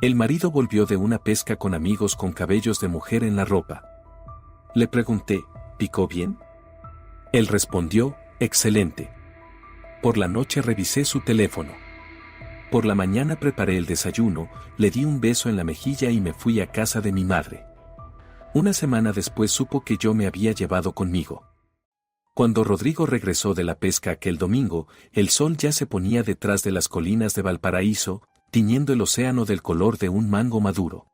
El marido volvió de una pesca con amigos con cabellos de mujer en la ropa. Le pregunté, ¿picó bien? Él respondió, excelente. Por la noche revisé su teléfono. Por la mañana preparé el desayuno, le di un beso en la mejilla y me fui a casa de mi madre. Una semana después supo que yo me había llevado conmigo. Cuando Rodrigo regresó de la pesca aquel domingo, el sol ya se ponía detrás de las colinas de Valparaíso, tiñendo el océano del color de un mango maduro.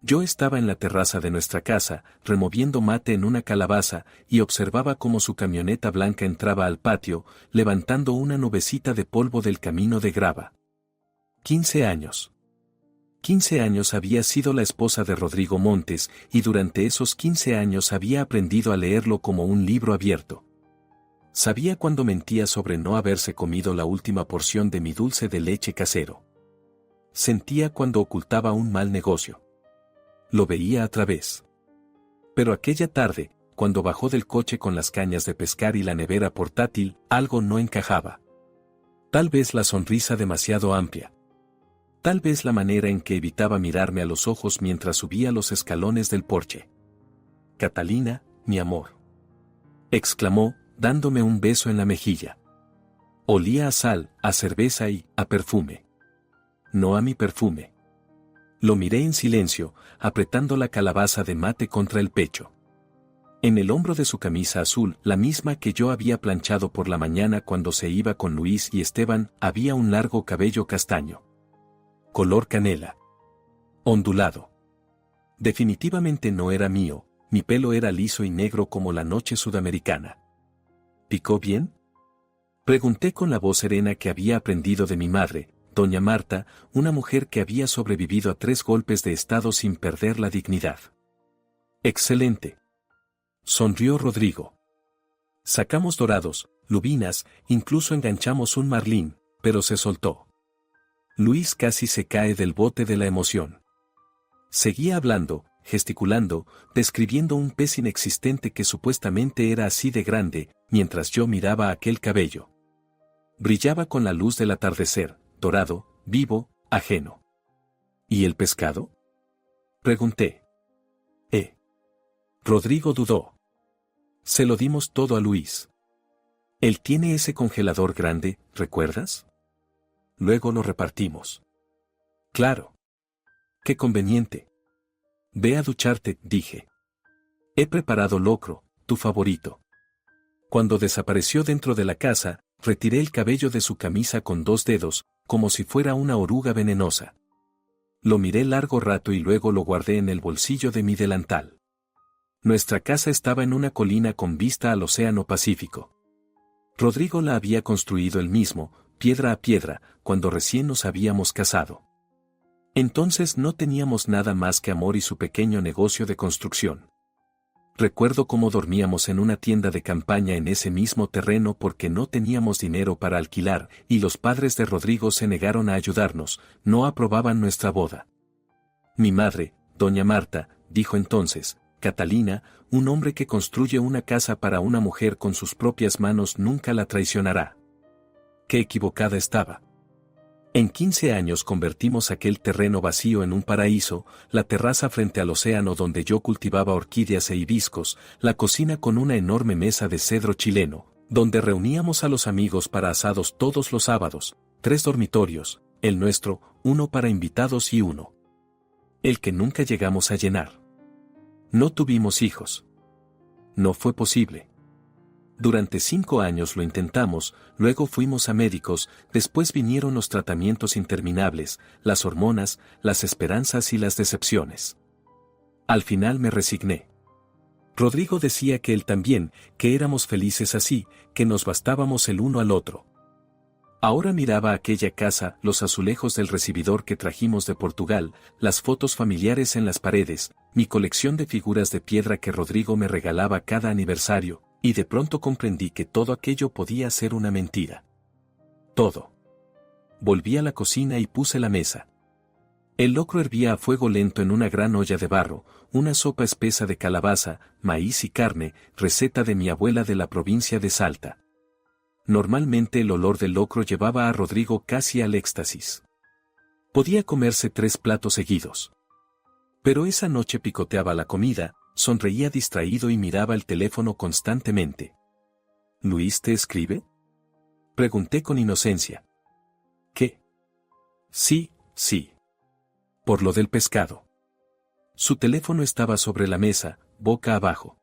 Yo estaba en la terraza de nuestra casa, removiendo mate en una calabaza, y observaba cómo su camioneta blanca entraba al patio, levantando una nubecita de polvo del camino de grava. 15 años. 15 años había sido la esposa de Rodrigo Montes, y durante esos 15 años había aprendido a leerlo como un libro abierto. Sabía cuando mentía sobre no haberse comido la última porción de mi dulce de leche casero. Sentía cuando ocultaba un mal negocio. Lo veía a través. Pero aquella tarde, cuando bajó del coche con las cañas de pescar y la nevera portátil, algo no encajaba. Tal vez la sonrisa demasiado amplia. Tal vez la manera en que evitaba mirarme a los ojos mientras subía los escalones del porche. «Catalina, mi amor», exclamó, dándome un beso en la mejilla. Olía a sal, a cerveza y a perfume. No a mi perfume. Lo miré en silencio, apretando la calabaza de mate contra el pecho. En el hombro de su camisa azul, la misma que yo había planchado por la mañana cuando se iba con Luis y Esteban, había un largo cabello castaño. Color canela. Ondulado. Definitivamente no era mío, mi pelo era liso y negro como la noche sudamericana. ¿Picó bien?, pregunté con la voz serena que había aprendido de mi madre, doña Marta, una mujer que había sobrevivido a 3 golpes de estado sin perder la dignidad. Excelente. Sonrió Rodrigo. Sacamos dorados, lubinas, incluso enganchamos un marlín, pero se soltó. Luis casi se cae del bote de la emoción. Seguía hablando, gesticulando, describiendo un pez inexistente que supuestamente era así de grande, mientras yo miraba aquel cabello. Brillaba con la luz del atardecer, dorado, vivo, ajeno. ¿Y el pescado?, pregunté. Rodrigo dudó. Se lo dimos todo a Luis. Él tiene ese congelador grande, ¿recuerdas? Luego lo repartimos. Claro. Qué conveniente. Ve a ducharte, dije. He preparado locro, tu favorito. Cuando desapareció dentro de la casa, retiré el cabello de su camisa con 2 dedos, como si fuera una oruga venenosa. Lo miré largo rato y luego lo guardé en el bolsillo de mi delantal. Nuestra casa estaba en una colina con vista al Océano Pacífico. Rodrigo la había construido él mismo, piedra a piedra, cuando recién nos habíamos casado. Entonces no teníamos nada más que amor y su pequeño negocio de construcción. Recuerdo cómo dormíamos en una tienda de campaña en ese mismo terreno porque no teníamos dinero para alquilar, y los padres de Rodrigo se negaron a ayudarnos, no aprobaban nuestra boda. Mi madre, doña Marta, dijo entonces: Catalina, un hombre que construye una casa para una mujer con sus propias manos nunca la traicionará. Qué equivocada estaba. En 15 años convertimos aquel terreno vacío en un paraíso, la terraza frente al océano donde yo cultivaba orquídeas e hibiscos, la cocina con una enorme mesa de cedro chileno, donde reuníamos a los amigos para asados todos los sábados, 3 dormitorios, el nuestro, uno para invitados y uno. El que nunca llegamos a llenar. No tuvimos hijos. No fue posible. Durante 5 años lo intentamos, luego fuimos a médicos, después vinieron los tratamientos interminables, las hormonas, las esperanzas y las decepciones. Al final me resigné. Rodrigo decía que él también, que éramos felices así, que nos bastábamos el uno al otro. Ahora miraba aquella casa, los azulejos del recibidor que trajimos de Portugal, las fotos familiares en las paredes, mi colección de figuras de piedra que Rodrigo me regalaba cada aniversario, y de pronto comprendí que todo aquello podía ser una mentira. Todo. Volví a la cocina y puse la mesa. El locro hervía a fuego lento en una gran olla de barro, una sopa espesa de calabaza, maíz y carne, receta de mi abuela de la provincia de Salta. Normalmente el olor del locro llevaba a Rodrigo casi al éxtasis. Podía comerse 3 platos seguidos. Pero esa noche picoteaba la comida, sonreía distraído y miraba el teléfono constantemente. ¿Luis te escribe? Pregunté con inocencia. ¿Qué? Sí, sí. Por lo del pescado. Su teléfono estaba sobre la mesa, boca abajo.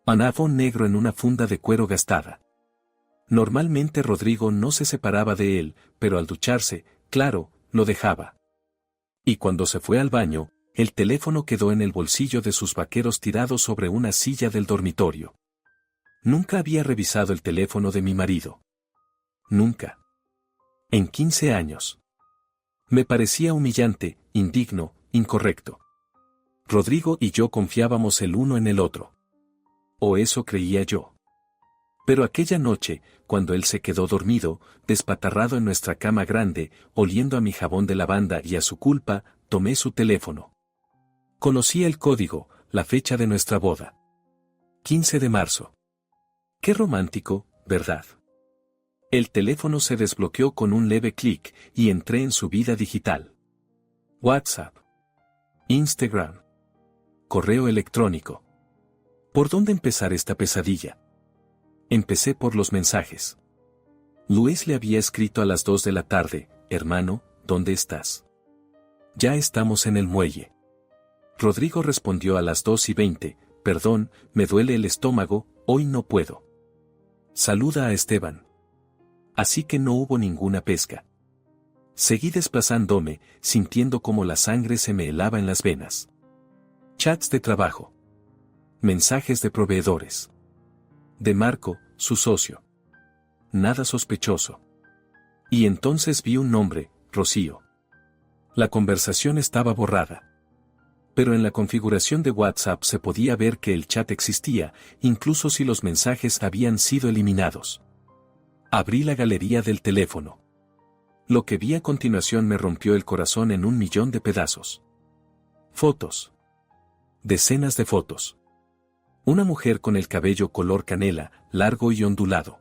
Panafón negro en una funda de cuero gastada. Normalmente Rodrigo no se separaba de él, pero al ducharse, claro, lo dejaba. Y cuando se fue al baño, el teléfono quedó en el bolsillo de sus vaqueros tirado sobre una silla del dormitorio. Nunca había revisado el teléfono de mi marido. Nunca. En 15 años. Me parecía humillante, indigno, incorrecto. Rodrigo y yo confiábamos el uno en el otro. O eso creía yo. Pero aquella noche, cuando él se quedó dormido, despatarrado en nuestra cama grande, oliendo a mi jabón de lavanda y a su culpa, tomé su teléfono. Conocía el código, la fecha de nuestra boda. 15 de marzo. Qué romántico, ¿verdad? El teléfono se desbloqueó con un leve clic y entré en su vida digital. WhatsApp. Instagram. Correo electrónico. ¿Por dónde empezar esta pesadilla? Empecé por los mensajes. Luis le había escrito a las 2 de la tarde, hermano, ¿dónde estás? Ya estamos en el muelle. Rodrigo respondió a las 2:20, perdón, me duele el estómago, hoy no puedo. Saluda a Esteban. Así que no hubo ninguna pesca. Seguí desplazándome, sintiendo como la sangre se me helaba en las venas. Chats de trabajo. Mensajes de proveedores. De Marco, su socio. Nada sospechoso. Y entonces vi un nombre, Rocío. La conversación estaba borrada. Pero en la configuración de WhatsApp se podía ver que el chat existía, incluso si los mensajes habían sido eliminados. Abrí la galería del teléfono. Lo que vi a continuación me rompió el corazón en 1.000.000 de pedazos. Fotos. Decenas de fotos. Una mujer con el cabello color canela, largo y ondulado.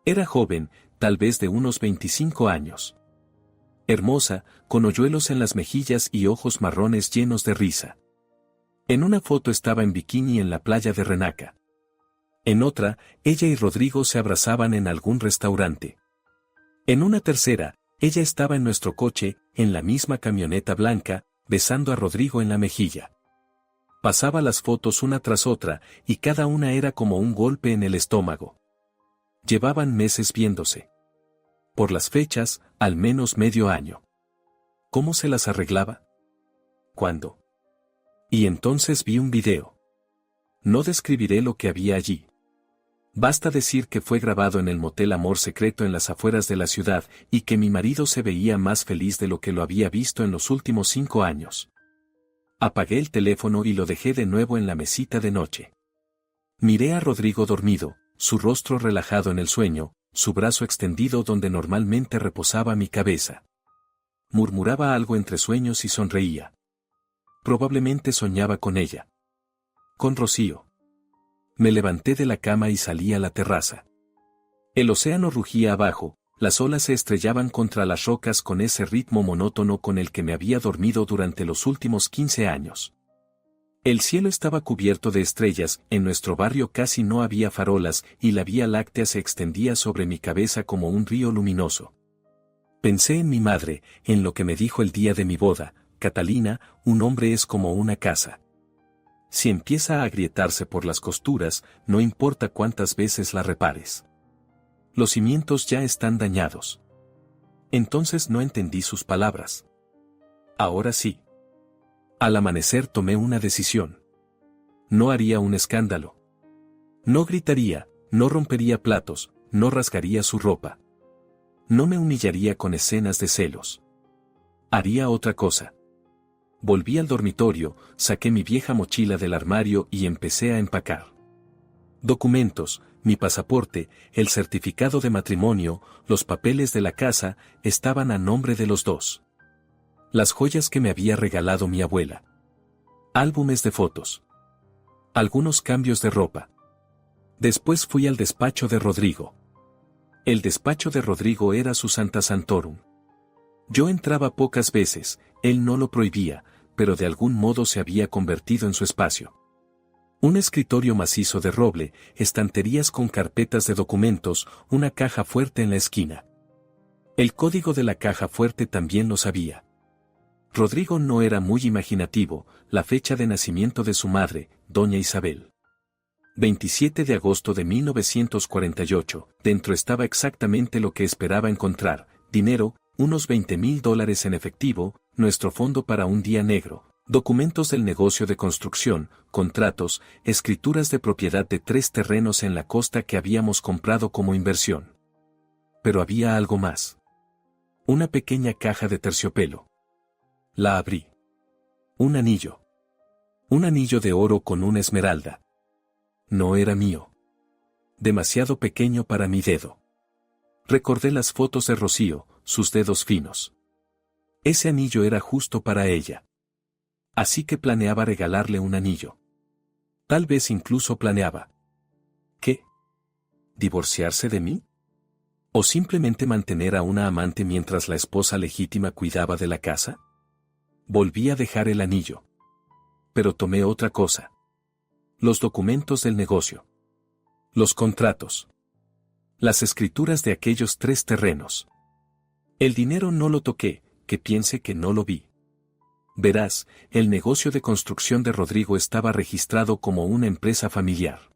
Era joven, tal vez de unos 25 años. Hermosa, con hoyuelos en las mejillas y ojos marrones llenos de risa. En una foto estaba en bikini en la playa de Renaca. En otra, ella y Rodrigo se abrazaban en algún restaurante. En una tercera, ella estaba en nuestro coche, en la misma camioneta blanca, besando a Rodrigo en la mejilla. Pasaba las fotos una tras otra, y cada una era como un golpe en el estómago. Llevaban meses viéndose. Por las fechas, al menos medio año. ¿Cómo se las arreglaba? ¿Cuándo? Y entonces vi un video. No describiré lo que había allí. Basta decir que fue grabado en el motel Amor Secreto en las afueras de la ciudad, y que mi marido se veía más feliz de lo que lo había visto en los últimos 5 años. Apagué el teléfono y lo dejé de nuevo en la mesita de noche. Miré a Rodrigo dormido, su rostro relajado en el sueño, su brazo extendido donde normalmente reposaba mi cabeza. Murmuraba algo entre sueños y sonreía. Probablemente soñaba con ella. Con Rocío. Me levanté de la cama y salí a la terraza. El océano rugía abajo, las olas se estrellaban contra las rocas con ese ritmo monótono con el que me había dormido durante los últimos 15 años. El cielo estaba cubierto de estrellas, en nuestro barrio casi no había farolas y la Vía Láctea se extendía sobre mi cabeza como un río luminoso. Pensé en mi madre, en lo que me dijo el día de mi boda, Catalina, un hombre es como una casa. Si empieza a agrietarse por las costuras, no importa cuántas veces la repares. Los cimientos ya están dañados. Entonces no entendí sus palabras. Ahora sí. Al amanecer tomé una decisión. No haría un escándalo. No gritaría, no rompería platos, no rasgaría su ropa. No me humillaría con escenas de celos. Haría otra cosa. Volví al dormitorio, saqué mi vieja mochila del armario y empecé a empacar. Documentos, mi pasaporte, el certificado de matrimonio, los papeles de la casa, estaban a nombre de los dos. Las joyas que me había regalado mi abuela. Álbumes de fotos. Algunos cambios de ropa. Después fui al despacho de Rodrigo. El despacho de Rodrigo era su Santa Santorum. Yo entraba pocas veces, él no lo prohibía, pero de algún modo se había convertido en su espacio. Un escritorio macizo de roble, estanterías con carpetas de documentos, una caja fuerte en la esquina. El código de la caja fuerte también lo sabía. Rodrigo no era muy imaginativo, la fecha de nacimiento de su madre, doña Isabel. 27 de agosto de 1948, dentro estaba exactamente lo que esperaba encontrar, dinero, unos $20,000 en efectivo, nuestro fondo para un día negro, documentos del negocio de construcción, contratos, escrituras de propiedad de 3 terrenos en la costa que habíamos comprado como inversión. Pero había algo más. Una pequeña caja de terciopelo. La abrí. Un anillo. Un anillo de oro con una esmeralda. No era mío. Demasiado pequeño para mi dedo. Recordé las fotos de Rocío, sus dedos finos. Ese anillo era justo para ella. Así que planeaba regalarle un anillo. Tal vez incluso planeaba. ¿Qué? ¿Divorciarse de mí? ¿O simplemente mantener a una amante mientras la esposa legítima cuidaba de la casa? Volví a dejar el anillo. Pero tomé otra cosa. Los documentos del negocio. Los contratos. Las escrituras de aquellos 3 terrenos. El dinero no lo toqué, que piense que no lo vi. Verás, el negocio de construcción de Rodrigo estaba registrado como una empresa familiar.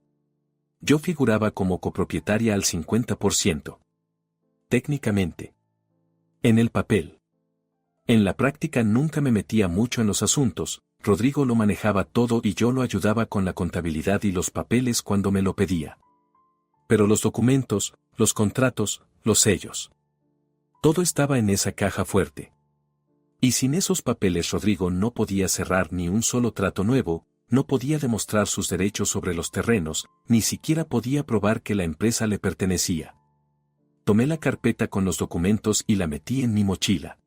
Yo figuraba como copropietaria al 50%. Técnicamente. En el papel. En la práctica nunca me metía mucho en los asuntos, Rodrigo lo manejaba todo y yo lo ayudaba con la contabilidad y los papeles cuando me lo pedía. Pero los documentos, los contratos, los sellos. Todo estaba en esa caja fuerte. Y sin esos papeles Rodrigo no podía cerrar ni un solo trato nuevo, no podía demostrar sus derechos sobre los terrenos, ni siquiera podía probar que la empresa le pertenecía. Tomé la carpeta con los documentos y la metí en mi mochila.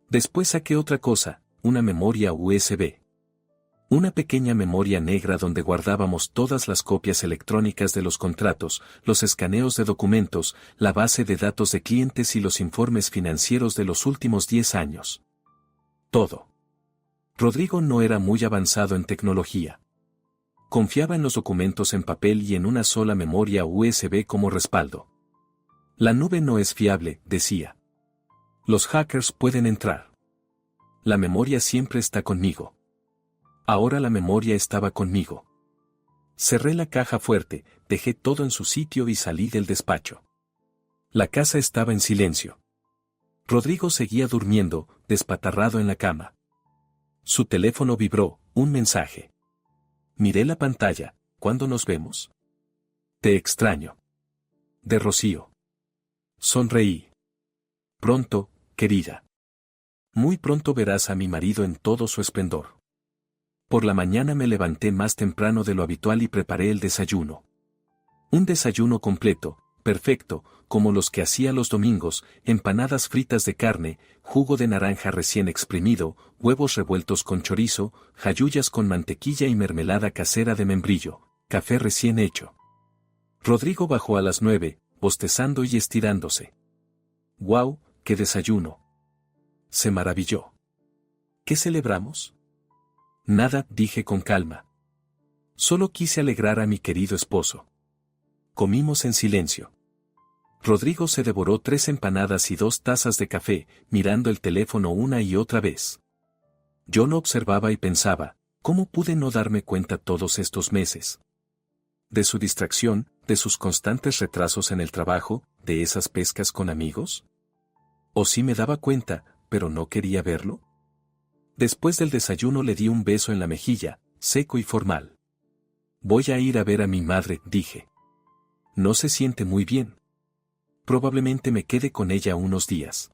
Después saqué otra cosa, una memoria USB. Una pequeña memoria negra donde guardábamos todas las copias electrónicas de los contratos, los escaneos de documentos, la base de datos de clientes y los informes financieros de los últimos 10 años. Todo. Rodrigo no era muy avanzado en tecnología. Confiaba en los documentos en papel y en una sola memoria USB como respaldo. La nube no es fiable, decía. Los hackers pueden entrar. La memoria siempre está conmigo. Ahora la memoria estaba conmigo. Cerré la caja fuerte, dejé todo en su sitio y salí del despacho. La casa estaba en silencio. Rodrigo seguía durmiendo, despatarrado en la cama. Su teléfono vibró, un mensaje. Miré la pantalla, ¿cuándo nos vemos? Te extraño. De Rocío. Sonreí. Pronto, querida. Muy pronto verás a mi marido en todo su esplendor. Por la mañana me levanté más temprano de lo habitual y preparé el desayuno. Un desayuno completo, perfecto, como los que hacía los domingos, empanadas fritas de carne, jugo de naranja recién exprimido, huevos revueltos con chorizo, jayuyas con mantequilla y mermelada casera de membrillo, café recién hecho. Rodrigo bajó a las 9, bostezando y estirándose. ¡Guau, qué desayuno! Se maravilló. ¿Qué celebramos? Nada, dije con calma. Solo quise alegrar a mi querido esposo. Comimos en silencio. Rodrigo se devoró 3 empanadas y 2 tazas de café, mirando el teléfono una y otra vez. Yo lo observaba y pensaba, ¿cómo pude no darme cuenta todos estos meses? De su distracción, de sus constantes retrasos en el trabajo, de esas pescas con amigos. ¿O sí me daba cuenta, pero no quería verlo? Después del desayuno le di un beso en la mejilla, seco y formal. Voy a ir a ver a mi madre, dije. No se siente muy bien. Probablemente me quede con ella unos días.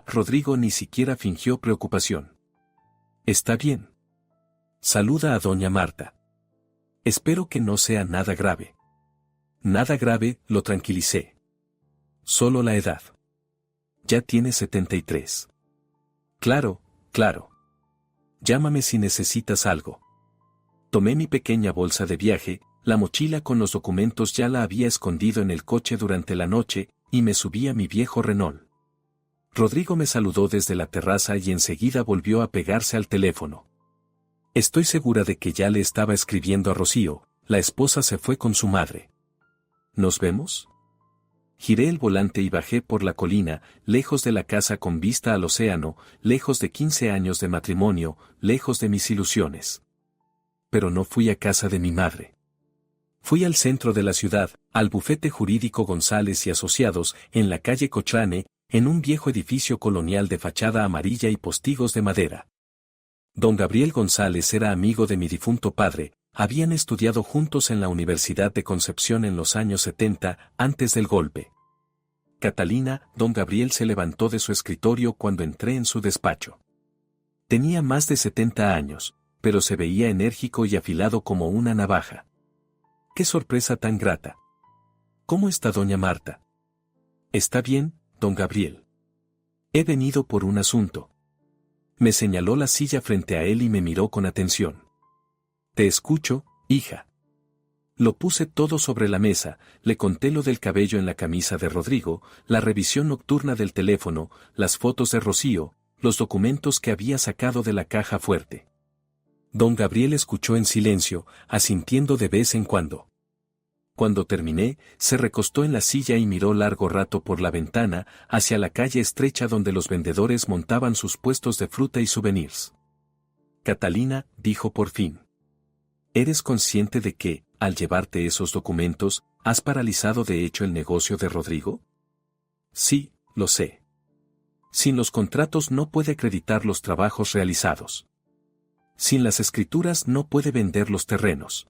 Rodrigo ni siquiera fingió preocupación. Está bien. Saluda a doña Marta. Espero que no sea nada grave. Nada grave, lo tranquilicé. Solo la edad. Ya tiene 73. Claro, claro. Llámame si necesitas algo. Tomé mi pequeña bolsa de viaje, la mochila con los documentos ya la había escondido en el coche durante la noche, y me subí a mi viejo Renault. Rodrigo me saludó desde la terraza y enseguida volvió a pegarse al teléfono. Estoy segura de que ya le estaba escribiendo a Rocío, la esposa se fue con su madre. ¿Nos vemos? Giré el volante y bajé por la colina, lejos de la casa con vista al océano, lejos de 15 años de matrimonio, lejos de mis ilusiones. Pero no fui a casa de mi madre. Fui al centro de la ciudad, al bufete jurídico González y Asociados, en la calle Cochrane, en un viejo edificio colonial de fachada amarilla y postigos de madera. Don Gabriel González era amigo de mi difunto padre, habían estudiado juntos en la Universidad de Concepción en los años 70, antes del golpe. Catalina, don Gabriel se levantó de su escritorio cuando entré en su despacho. Tenía más de 70 años, pero se veía enérgico y afilado como una navaja. ¡Qué sorpresa tan grata! ¿Cómo está doña Marta? ¿Está bien, don Gabriel? He venido por un asunto. Me señaló la silla frente a él y me miró con atención. Te escucho, hija. Lo puse todo sobre la mesa, le conté lo del cabello en la camisa de Rodrigo, la revisión nocturna del teléfono, las fotos de Rocío, los documentos que había sacado de la caja fuerte. Don Gabriel escuchó en silencio, asintiendo de vez en cuando. Cuando terminé, se recostó en la silla y miró largo rato por la ventana, hacia la calle estrecha donde los vendedores montaban sus puestos de fruta y souvenirs. Catalina, dijo por fin. ¿Eres consciente de que, al llevarte esos documentos, has paralizado de hecho el negocio de Rodrigo? Sí, lo sé. Sin los contratos no puede acreditar los trabajos realizados. Sin las escrituras no puede vender los terrenos.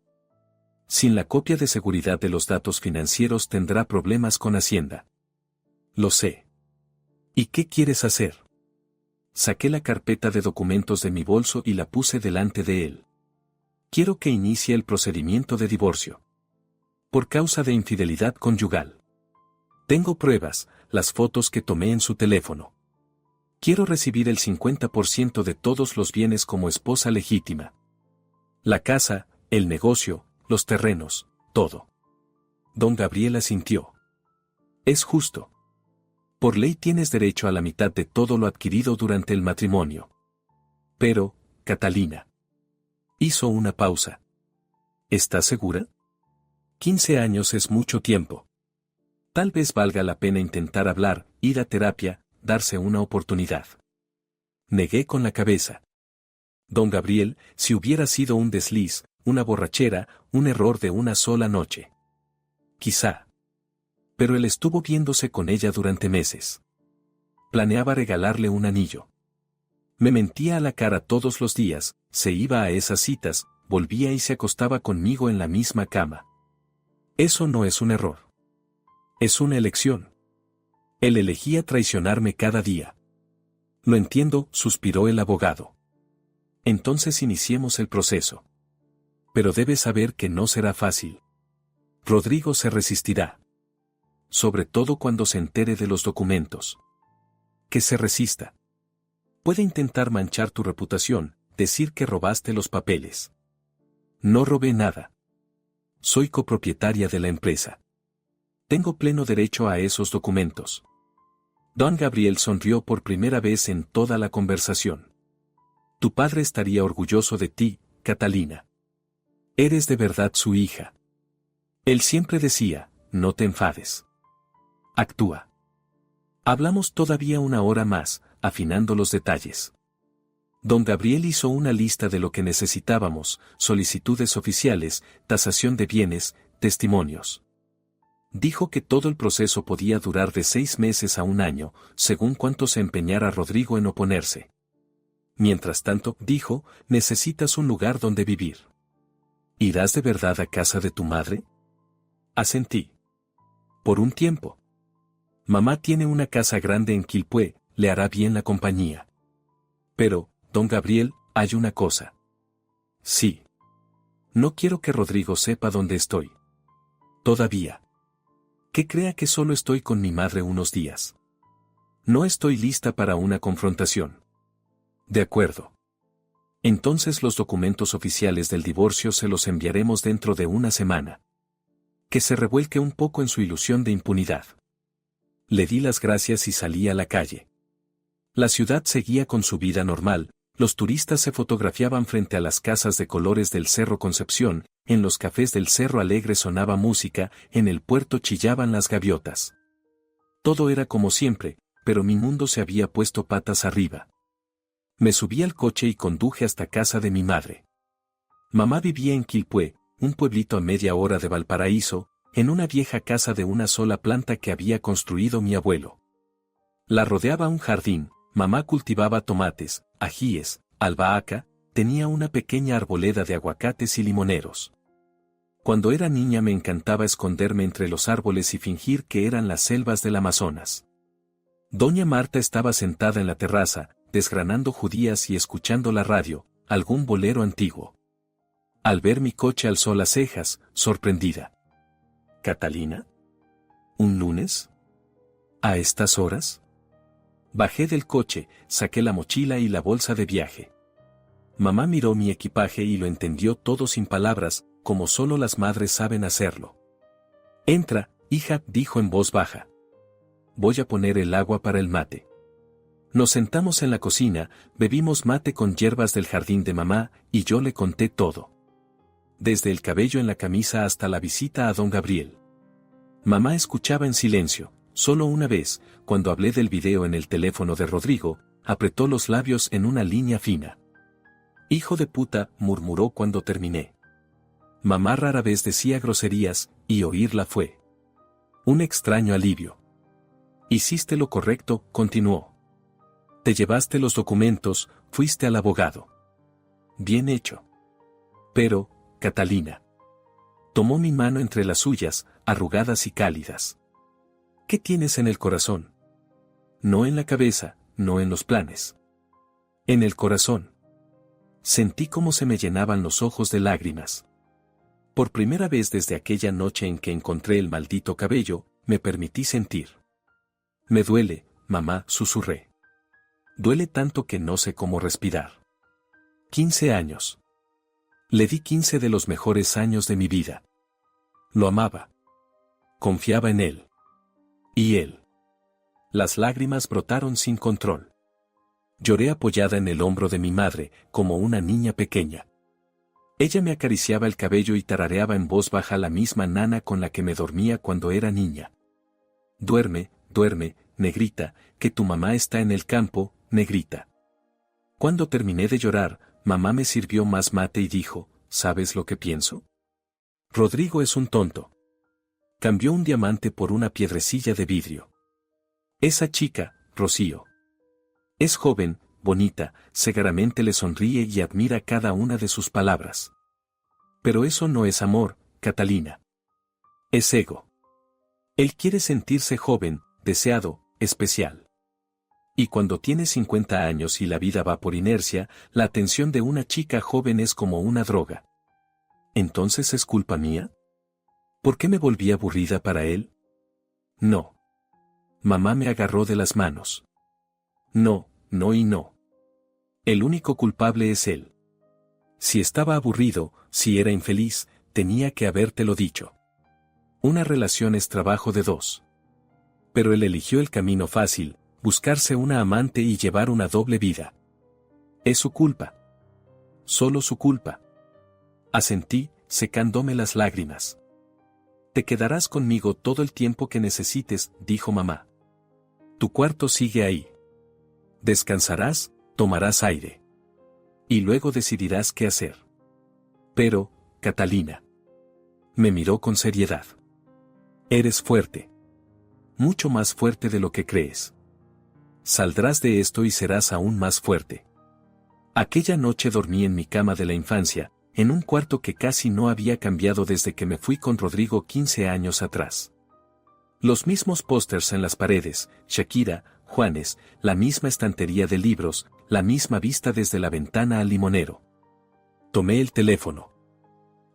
Sin la copia de seguridad de los datos financieros tendrá problemas con Hacienda. Lo sé. ¿Y qué quieres hacer? Saqué la carpeta de documentos de mi bolso y la puse delante de él. Quiero que inicie el procedimiento de divorcio. Por causa de infidelidad conyugal. Tengo pruebas, las fotos que tomé en su teléfono. Quiero recibir el 50% de todos los bienes como esposa legítima. La casa, el negocio, los terrenos, todo. Don Gabriel asintió. Es justo. Por ley tienes derecho a la mitad de todo lo adquirido durante el matrimonio. Pero, Catalina. Hizo una pausa. ¿Estás segura? 15 años es mucho tiempo. Tal vez valga la pena intentar hablar, ir a terapia, darse una oportunidad. Negué con la cabeza. Don Gabriel, si hubiera sido un desliz, una borrachera, un error de una sola noche. Quizá. Pero él estuvo viéndose con ella durante meses. Planeaba regalarle un anillo. Me mentía a la cara todos los días, se iba a esas citas, volvía y se acostaba conmigo en la misma cama. Eso no es un error. Es una elección. Él elegía traicionarme cada día. Lo entiendo, suspiró el abogado. Entonces iniciemos el proceso. Pero debes saber que no será fácil. Rodrigo se resistirá. Sobre todo cuando se entere de los documentos. Que se resista. Puede intentar manchar tu reputación, decir que robaste los papeles. No robé nada. Soy copropietaria de la empresa. Tengo pleno derecho a esos documentos. Don Gabriel sonrió por primera vez en toda la conversación. Tu padre estaría orgulloso de ti, Catalina. Eres de verdad su hija. Él siempre decía, no te enfades. Actúa. Hablamos todavía una hora más, afinando los detalles. Don Gabriel hizo una lista de lo que necesitábamos, solicitudes oficiales, tasación de bienes, testimonios. Dijo que todo el proceso podía durar de 6 meses a un año, según cuánto se empeñara Rodrigo en oponerse. Mientras tanto, dijo, necesitas un lugar donde vivir. ¿Irás de verdad a casa de tu madre? Asentí. Por un tiempo. Mamá tiene una casa grande en Quilpué, le hará bien la compañía. Pero, don Gabriel, hay una cosa. Sí. No quiero que Rodrigo sepa dónde estoy. Todavía. Que crea que solo estoy con mi madre unos días. No estoy lista para una confrontación. De acuerdo. Entonces los documentos oficiales del divorcio se los enviaremos dentro de una semana. Que se revuelque un poco en su ilusión de impunidad. Le di las gracias y salí a la calle. La ciudad seguía con su vida normal, los turistas se fotografiaban frente a las casas de colores del Cerro Concepción, en los cafés del Cerro Alegre sonaba música, en el puerto chillaban las gaviotas. Todo era como siempre, pero mi mundo se había puesto patas arriba. Me subí al coche y conduje hasta casa de mi madre. Mamá vivía en Quilpué, un pueblito a media hora de Valparaíso, en una vieja casa de una sola planta que había construido mi abuelo. La rodeaba un jardín, mamá cultivaba tomates, ajíes, albahaca, tenía una pequeña arboleda de aguacates y limoneros. Cuando era niña me encantaba esconderme entre los árboles y fingir que eran las selvas del Amazonas. Doña Marta estaba sentada en la terraza, desgranando judías y escuchando la radio, algún bolero antiguo. Al ver mi coche alzó las cejas, sorprendida. ¿Catalina? ¿Un lunes? ¿A estas horas? Bajé del coche, saqué la mochila y la bolsa de viaje. Mamá miró mi equipaje y lo entendió todo sin palabras, como solo las madres saben hacerlo. Entra, hija, dijo en voz baja. Voy a poner el agua para el mate. Nos sentamos en la cocina, bebimos mate con hierbas del jardín de mamá, y yo le conté todo. Desde el cabello en la camisa hasta la visita a don Gabriel. Mamá escuchaba en silencio, solo una vez, cuando hablé del video en el teléfono de Rodrigo, apretó los labios en una línea fina. Hijo de puta, murmuró cuando terminé. Mamá rara vez decía groserías, y oírla fue un extraño alivio. Hiciste lo correcto, continuó. Te llevaste los documentos, fuiste al abogado. Bien hecho. Pero, Catalina. Tomó mi mano entre las suyas, arrugadas y cálidas. ¿Qué tienes en el corazón? No en la cabeza, no en los planes. En el corazón. Sentí cómo se me llenaban los ojos de lágrimas. Por primera vez desde aquella noche en que encontré el maldito cabello, me permití sentir. Me duele, mamá, susurré. Duele tanto que no sé cómo respirar. 15 años. Le di 15 de los mejores años de mi vida. Lo amaba. Confiaba en él. Y él. Las lágrimas brotaron sin control. Lloré apoyada en el hombro de mi madre, como una niña pequeña. Ella me acariciaba el cabello y tarareaba en voz baja la misma nana con la que me dormía cuando era niña. Duerme, duerme, negrita, que tu mamá está en el campo, negrita. Cuando terminé de llorar, mamá me sirvió más mate y dijo, ¿sabes lo que pienso? Rodrigo es un tonto. Cambió un diamante por una piedrecilla de vidrio. Esa chica, Rocío. Es joven, bonita, cegaramente le sonríe y admira cada una de sus palabras. Pero eso no es amor, Catalina. Es ego. Él quiere sentirse joven, deseado, especial. Y cuando tiene 50 años y la vida va por inercia, la atención de una chica joven es como una droga. ¿Entonces es culpa mía? ¿Por qué me volví aburrida para él? No. Mamá me agarró de las manos. No, no y no. El único culpable es él. Si estaba aburrido, si era infeliz, tenía que habértelo dicho. Una relación es trabajo de dos. Pero él eligió el camino fácil, buscarse una amante y llevar una doble vida. Es su culpa. Solo su culpa. Asentí, secándome las lágrimas. Te quedarás conmigo todo el tiempo que necesites, dijo mamá. Tu cuarto sigue ahí. Descansarás, tomarás aire. Y luego decidirás qué hacer. Pero, Catalina. Me miró con seriedad. Eres fuerte. Mucho más fuerte de lo que crees. Saldrás de esto y serás aún más fuerte. Aquella noche dormí en mi cama de la infancia, en un cuarto que casi no había cambiado desde que me fui con Rodrigo 15 años atrás. Los mismos pósters en las paredes, Shakira, Juanes, la misma estantería de libros, la misma vista desde la ventana al limonero. Tomé el teléfono.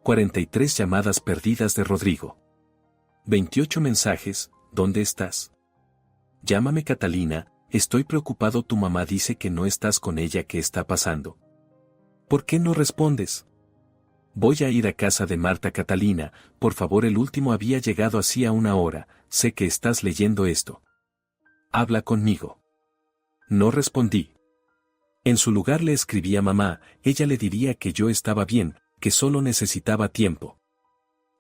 43 llamadas perdidas de Rodrigo. 28 mensajes, ¿dónde estás? Llámame Catalina, estoy preocupado, tu mamá dice que no estás con ella, ¿qué está pasando? ¿Por qué no respondes? Voy a ir a casa de Marta. Catalina, por favor, el último había llegado hacía una hora, sé que estás leyendo esto. Habla conmigo. No respondí. En su lugar le escribí a mamá, ella le diría que yo estaba bien, que solo necesitaba tiempo.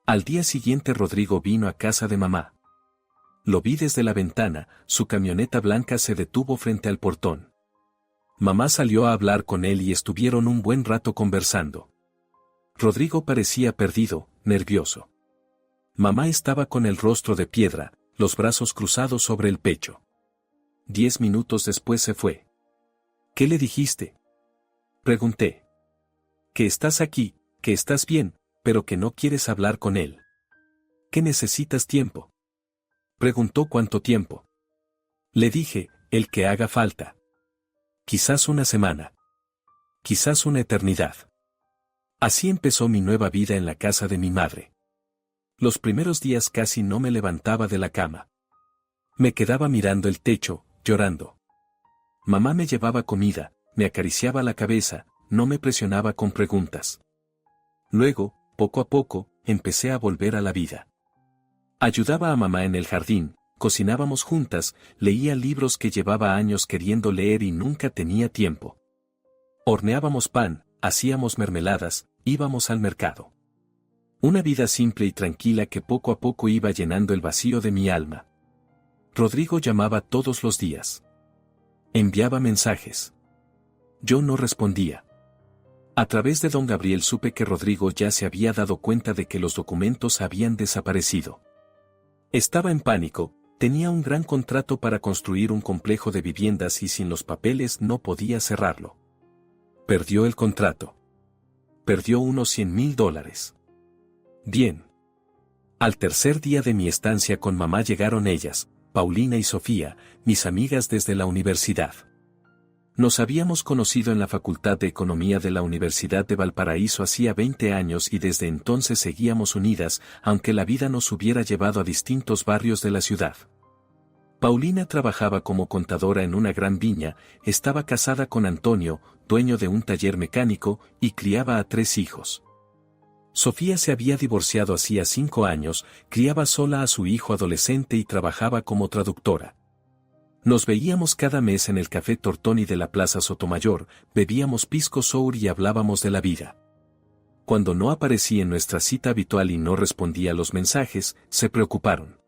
Al día siguiente Rodrigo vino a casa de mamá. Lo vi desde la ventana, su camioneta blanca se detuvo frente al portón. Mamá salió a hablar con él y estuvieron un buen rato conversando. Rodrigo parecía perdido, nervioso. Mamá estaba con el rostro de piedra, los brazos cruzados sobre el pecho. 10 minutos después se fue. ¿Qué le dijiste? Pregunté. Que estás aquí, que estás bien, pero que no quieres hablar con él. ¿Que necesitas tiempo? Preguntó cuánto tiempo. Le dije, el que haga falta. Quizás una semana. Quizás una eternidad. Así empezó mi nueva vida en la casa de mi madre. Los primeros días casi no me levantaba de la cama. Me quedaba mirando el techo, llorando. Mamá me llevaba comida, me acariciaba la cabeza, no me presionaba con preguntas. Luego, poco a poco, empecé a volver a la vida. Ayudaba a mamá en el jardín, cocinábamos juntas, leía libros que llevaba años queriendo leer y nunca tenía tiempo. Horneábamos pan, hacíamos mermeladas, íbamos al mercado. Una vida simple y tranquila que poco a poco iba llenando el vacío de mi alma. Rodrigo llamaba todos los días. Enviaba mensajes. Yo no respondía. A través de don Gabriel supe que Rodrigo ya se había dado cuenta de que los documentos habían desaparecido. Estaba en pánico, tenía un gran contrato para construir un complejo de viviendas y sin los papeles no podía cerrarlo. Perdió el contrato. Perdió unos $100,000. Bien. Al tercer día de mi estancia con mamá llegaron ellas, Paulina y Sofía, mis amigas desde la universidad. Nos habíamos conocido en la Facultad de Economía de la Universidad de Valparaíso hacía 20 años y desde entonces seguíamos unidas, aunque la vida nos hubiera llevado a distintos barrios de la ciudad. Paulina trabajaba como contadora en una gran viña, estaba casada con Antonio, dueño de un taller mecánico, y criaba a 3 hijos. Sofía se había divorciado hacía 5 años, criaba sola a su hijo adolescente y trabajaba como traductora. Nos veíamos cada mes en el Café Tortoni de la Plaza Sotomayor, bebíamos pisco sour y hablábamos de la vida. Cuando no aparecí en nuestra cita habitual y no respondía a los mensajes, se preocuparon.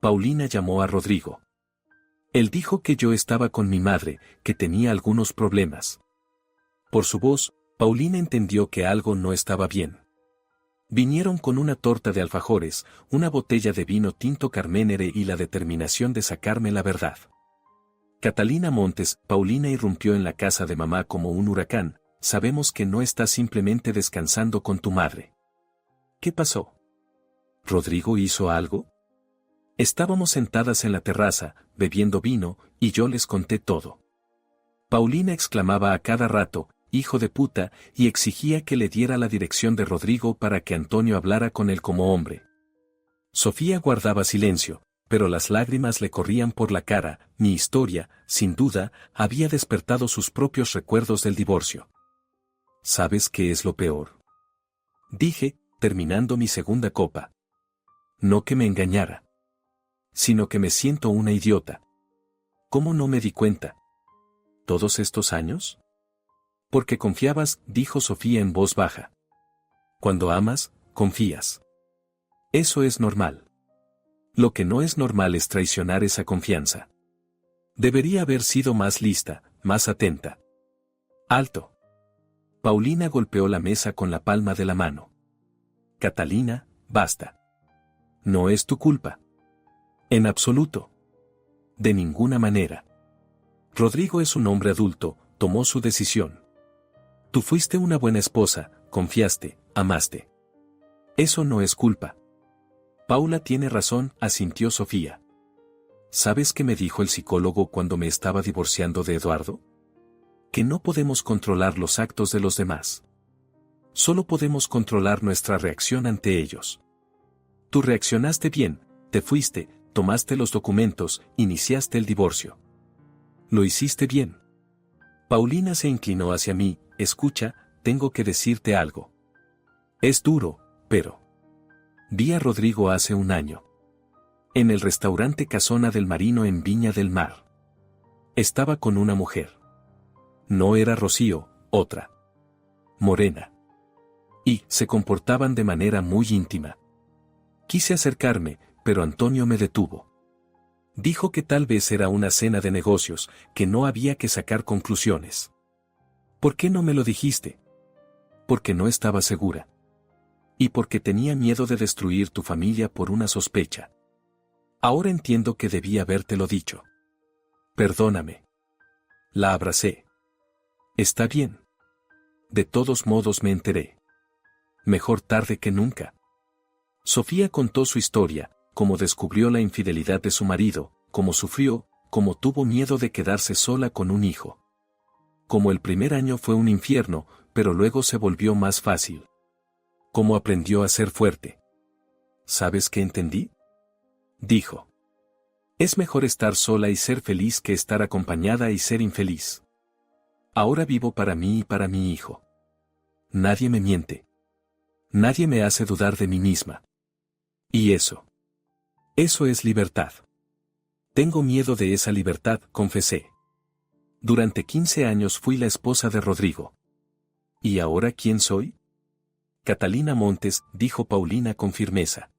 Paulina llamó a Rodrigo. Él dijo que yo estaba con mi madre, que tenía algunos problemas. Por su voz, Paulina entendió que algo no estaba bien. Vinieron con una torta de alfajores, una botella de vino tinto Carmenere y la determinación de sacarme la verdad. Catalina Montes, Paulina irrumpió en la casa de mamá como un huracán, sabemos que no estás simplemente descansando con tu madre. ¿Qué pasó? ¿Rodrigo hizo algo? Estábamos sentadas en la terraza, bebiendo vino, y yo les conté todo. Paulina exclamaba a cada rato, hijo de puta, y exigía que le diera la dirección de Rodrigo para que Antonio hablara con él como hombre. Sofía guardaba silencio, pero las lágrimas le corrían por la cara. Mi historia, sin duda, había despertado sus propios recuerdos del divorcio. ¿Sabes qué es lo peor? Dije, terminando mi segunda copa. No que me engañara, sino que me siento una idiota. ¿Cómo no me di cuenta? ¿Todos estos años? Porque confiabas, dijo Sofía en voz baja. Cuando amas, confías. Eso es normal. Lo que no es normal es traicionar esa confianza. Debería haber sido más lista, más atenta. Alto. Paulina golpeó la mesa con la palma de la mano. Catalina, basta. No es tu culpa. En absoluto. De ninguna manera. Rodrigo es un hombre adulto, tomó su decisión. Tú fuiste una buena esposa, confiaste, amaste. Eso no es culpa. Paula tiene razón, asintió Sofía. ¿Sabes qué me dijo el psicólogo cuando me estaba divorciando de Eduardo? Que no podemos controlar los actos de los demás. Solo podemos controlar nuestra reacción ante ellos. Tú reaccionaste bien, te fuiste, tomaste los documentos, iniciaste el divorcio. Lo hiciste bien. Paulina se inclinó hacia mí, escucha, tengo que decirte algo. Es duro, pero... Vi a Rodrigo hace un año. En el restaurante Casona del Marino en Viña del Mar. Estaba con una mujer. No era Rocío, otra. Morena. Y se comportaban de manera muy íntima. Quise acercarme, pero Antonio me detuvo. Dijo que tal vez era una cena de negocios, que no había que sacar conclusiones. ¿Por qué no me lo dijiste? Porque no estaba segura. Y porque tenía miedo de destruir tu familia por una sospecha. Ahora entiendo que debí habértelo dicho. Perdóname. La abracé. Está bien. De todos modos me enteré. Mejor tarde que nunca. Sofía contó su historia, cómo descubrió la infidelidad de su marido, cómo sufrió, cómo tuvo miedo de quedarse sola con un hijo. Como el primer año fue un infierno, pero luego se volvió más fácil. Cómo aprendió a ser fuerte. ¿Sabes qué entendí? Dijo. Es mejor estar sola y ser feliz que estar acompañada y ser infeliz. Ahora vivo para mí y para mi hijo. Nadie me miente. Nadie me hace dudar de mí misma. Y eso es libertad. Tengo miedo de esa libertad, confesé. Durante 15 años fui la esposa de Rodrigo. ¿Y ahora quién soy? Catalina Montes, dijo Paulina con firmeza.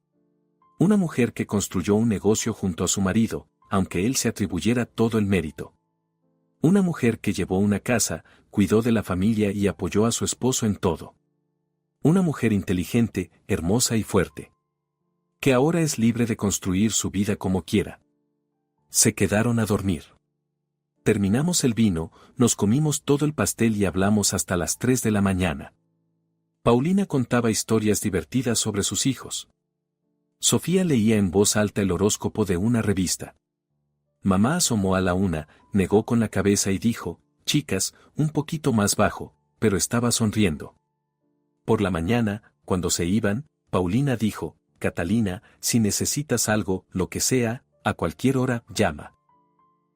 Una mujer que construyó un negocio junto a su marido, aunque él se atribuyera todo el mérito. Una mujer que llevó una casa, cuidó de la familia y apoyó a su esposo en todo. Una mujer inteligente, hermosa y fuerte. Que ahora es libre de construir su vida como quiera. Se quedaron a dormir. Terminamos el vino, nos comimos todo el pastel y hablamos hasta las 3 de la mañana. Paulina contaba historias divertidas sobre sus hijos. Sofía leía en voz alta el horóscopo de una revista. Mamá asomó a la una, negó con la cabeza y dijo, chicas, un poquito más bajo, pero estaba sonriendo. Por la mañana, cuando se iban, Paulina dijo, Catalina, si necesitas algo, lo que sea, a cualquier hora, llama.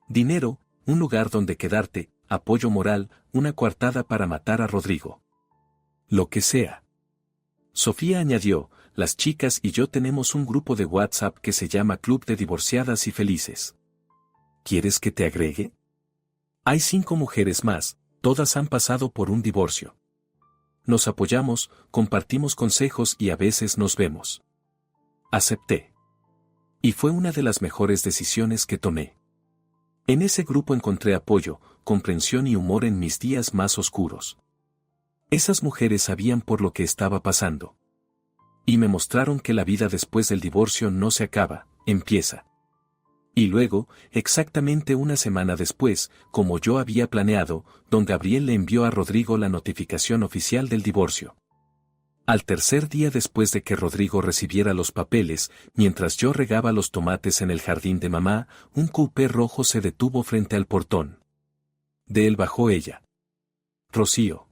Dinero, un lugar donde quedarte, apoyo moral, una coartada para matar a Rodrigo. Lo que sea. Sofía añadió, las chicas y yo tenemos un grupo de WhatsApp que se llama Club de Divorciadas y Felices. ¿Quieres que te agregue? Hay 5 mujeres más, todas han pasado por un divorcio. Nos apoyamos, compartimos consejos y a veces nos vemos. Acepté. Y fue una de las mejores decisiones que tomé. En ese grupo encontré apoyo, comprensión y humor en mis días más oscuros. Esas mujeres sabían por lo que estaba pasando. Y me mostraron que la vida después del divorcio no se acaba, empieza. Y luego, exactamente una semana después, como yo había planeado, don Gabriel le envió a Rodrigo la notificación oficial del divorcio. Al tercer día después de que Rodrigo recibiera los papeles, mientras yo regaba los tomates en el jardín de mamá, un coupé rojo se detuvo frente al portón. De él bajó ella. Rocío.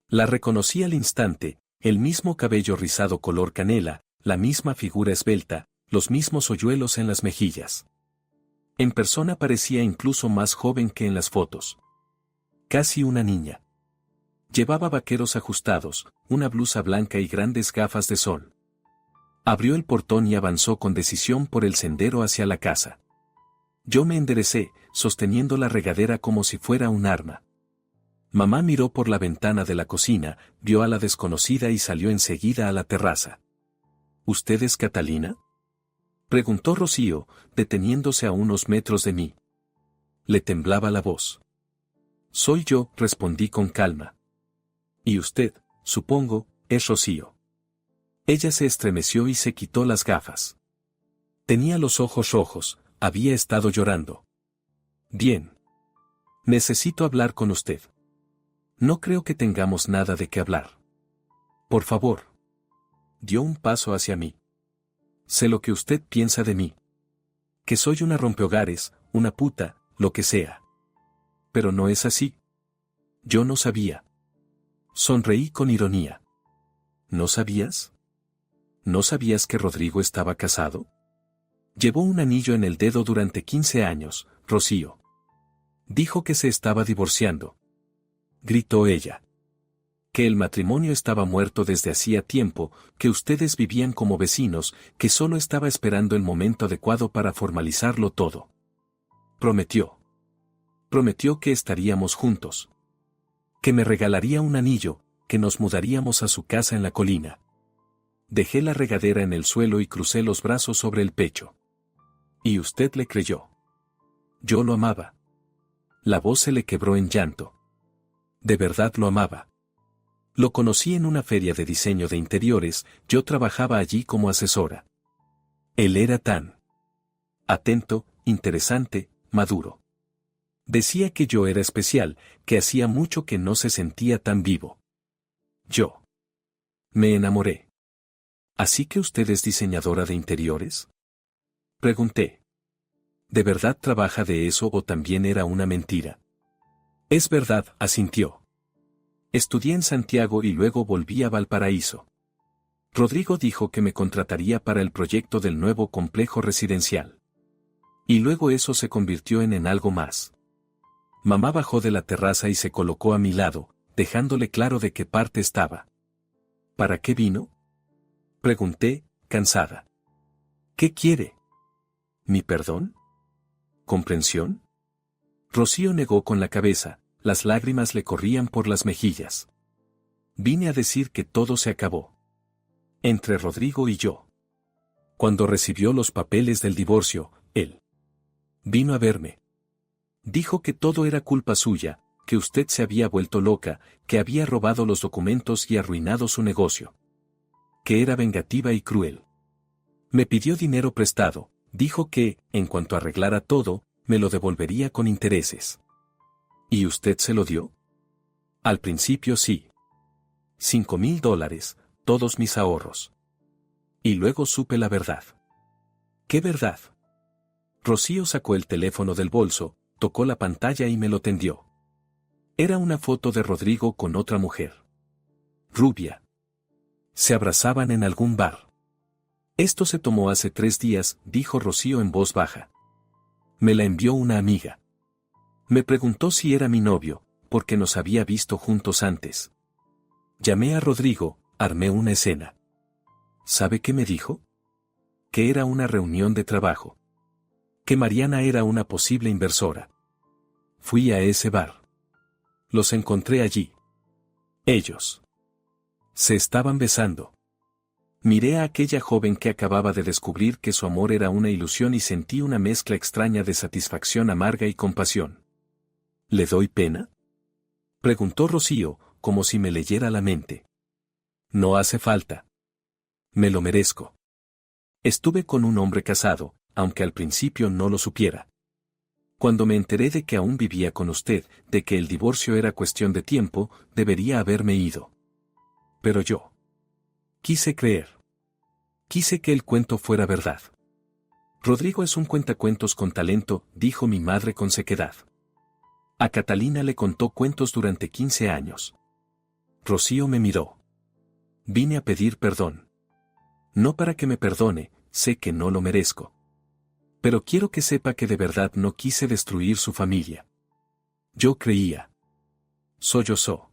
La reconocí al instante, el mismo cabello rizado color canela, la misma figura esbelta, los mismos hoyuelos en las mejillas. En persona parecía incluso más joven que en las fotos. Casi una niña. Llevaba vaqueros ajustados, una blusa blanca y grandes gafas de sol. Abrió el portón y avanzó con decisión por el sendero hacia la casa. Yo me enderecé, sosteniendo la regadera como si fuera un arma. Mamá miró por la ventana de la cocina, vio a la desconocida y salió enseguida a la terraza. ¿Usted es Catalina?, preguntó Rocío, deteniéndose a unos metros de mí. Le temblaba la voz. Soy yo, respondí con calma. Y usted, supongo, es Rocío. Ella se estremeció y se quitó las gafas. Tenía los ojos rojos, había estado llorando. Bien. Necesito hablar con usted. No creo que tengamos nada de qué hablar. Por favor. Dio un paso hacia mí. Sé lo que usted piensa de mí. Que soy una rompehogares, una puta, lo que sea. Pero no es así. Yo no sabía. Sonreí con ironía. ¿No sabías? ¿No sabías que Rodrigo estaba casado? Llevó un anillo en el dedo durante 15 años, Rocío. Dijo que se estaba divorciando. Gritó ella. Que el matrimonio estaba muerto desde hacía tiempo, que ustedes vivían como vecinos, que solo estaba esperando el momento adecuado para formalizarlo todo. Prometió. Prometió que estaríamos juntos. Que me regalaría un anillo, que nos mudaríamos a su casa en la colina. Dejé la regadera en el suelo y crucé los brazos sobre el pecho. Y usted le creyó. Yo lo amaba. La voz se le quebró en llanto. De verdad lo amaba. Lo conocí en una feria de diseño de interiores, yo trabajaba allí como asesora. Él era tan atento, interesante, maduro. Decía que yo era especial, que hacía mucho que no se sentía tan vivo. Yo me enamoré. ¿Así que usted es diseñadora de interiores? Pregunté. ¿De verdad trabaja de eso o también era una mentira? Es verdad, asintió. Estudié en Santiago y luego volví a Valparaíso. Rodrigo dijo que me contrataría para el proyecto del nuevo complejo residencial. Y luego eso se convirtió en algo más. Mamá bajó de la terraza y se colocó a mi lado, dejándole claro de qué parte estaba. ¿Para qué vino? Pregunté, cansada. ¿Qué quiere? ¿Mi perdón? ¿Comprensión? Rocío negó con la cabeza, las lágrimas le corrían por las mejillas. Vine a decir que todo se acabó. Entre Rodrigo y yo. Cuando recibió los papeles del divorcio, él vino a verme. Dijo que todo era culpa suya, que usted se había vuelto loca, que había robado los documentos y arruinado su negocio. Que era vengativa y cruel. Me pidió dinero prestado, dijo que, en cuanto arreglara todo, me lo devolvería con intereses. ¿Y usted se lo dio? Al principio sí. $5,000, todos mis ahorros. Y luego supe la verdad. ¿Qué verdad? Rocío sacó el teléfono del bolso, tocó la pantalla y me lo tendió. Era una foto de Rodrigo con otra mujer. Rubia. Se abrazaban en algún bar. Esto se tomó hace 3 días, dijo Rocío en voz baja. Me la envió una amiga. Me preguntó si era mi novio, porque nos había visto juntos antes. Llamé a Rodrigo, armé una escena. ¿Sabe qué me dijo? Que era una reunión de trabajo. Que Mariana era una posible inversora. Fui a ese bar. Los encontré allí. Ellos se estaban besando. Miré a aquella joven que acababa de descubrir que su amor era una ilusión y sentí una mezcla extraña de satisfacción amarga y compasión. ¿Le doy pena? Preguntó Rocío, como si me leyera la mente. No hace falta. Me lo merezco. Estuve con un hombre casado, aunque al principio no lo supiera. Cuando me enteré de que aún vivía con usted, de que el divorcio era cuestión de tiempo, debería haberme ido. Pero yo quise creer. Quise que el cuento fuera verdad. Rodrigo es un cuentacuentos con talento, dijo mi madre con sequedad. A Catalina le contó cuentos durante 15 años. Rocío me miró. Vine a pedir perdón. No para que me perdone, sé que no lo merezco. Pero quiero que sepa que de verdad no quise destruir su familia. Yo creía. Sollozó.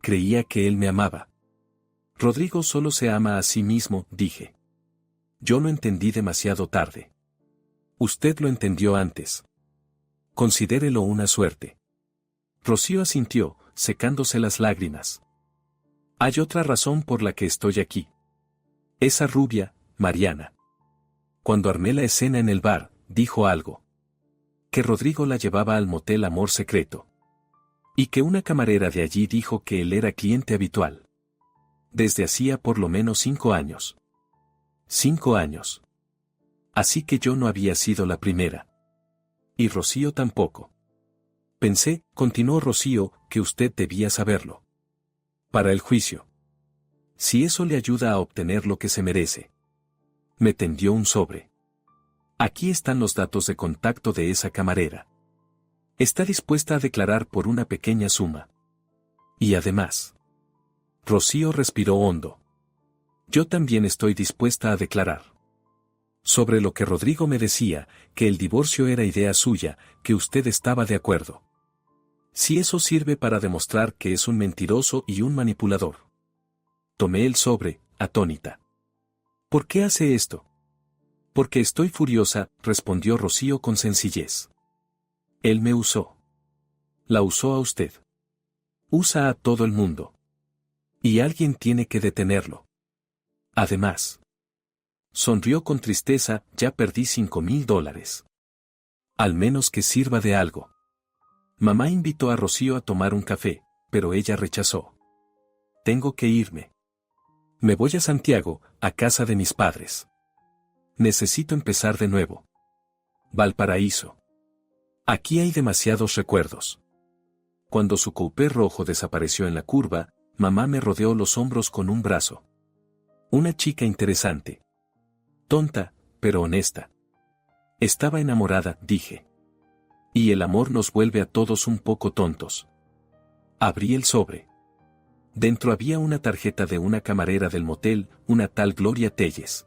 Creía que él me amaba. Rodrigo solo se ama a sí mismo, dije. Yo lo entendí demasiado tarde. Usted lo entendió antes. Considérelo una suerte. Rocío asintió, secándose las lágrimas. Hay otra razón por la que estoy aquí. Esa rubia, Mariana. Cuando armé la escena en el bar, dijo algo. Que Rodrigo la llevaba al motel Amor Secreto. Y que una camarera de allí dijo que él era cliente habitual. Desde hacía por lo menos 5 años. 5 años. Así que yo no había sido la primera. Y Rocío tampoco. Pensé, continuó Rocío, que usted debía saberlo. Para el juicio. Si eso le ayuda a obtener lo que se merece. Me tendió un sobre. Aquí están los datos de contacto de esa camarera. Está dispuesta a declarar por una pequeña suma. Y además. Rocío respiró hondo. Yo también estoy dispuesta a declarar. Sobre lo que Rodrigo me decía, que el divorcio era idea suya, que usted estaba de acuerdo. Si eso sirve para demostrar que es un mentiroso y un manipulador. Tomé el sobre, atónita. ¿Por qué hace esto? Porque estoy furiosa, respondió Rocío con sencillez. Él me usó. La usó a usted. Usa a todo el mundo. Y alguien tiene que detenerlo. Además. Sonrió con tristeza, ya perdí $5,000. Al menos que sirva de algo. Mamá invitó a Rocío a tomar un café, pero ella rechazó. Tengo que irme. Me voy a Santiago, a casa de mis padres. Necesito empezar de nuevo. Valparaíso. Aquí hay demasiados recuerdos. Cuando su coupé rojo desapareció en la curva, mamá me rodeó los hombros con un brazo. Una chica interesante. Tonta, pero honesta. Estaba enamorada, dije. Y el amor nos vuelve a todos un poco tontos. Abrí el sobre. Dentro había una tarjeta de una camarera del motel, una tal Gloria Telles.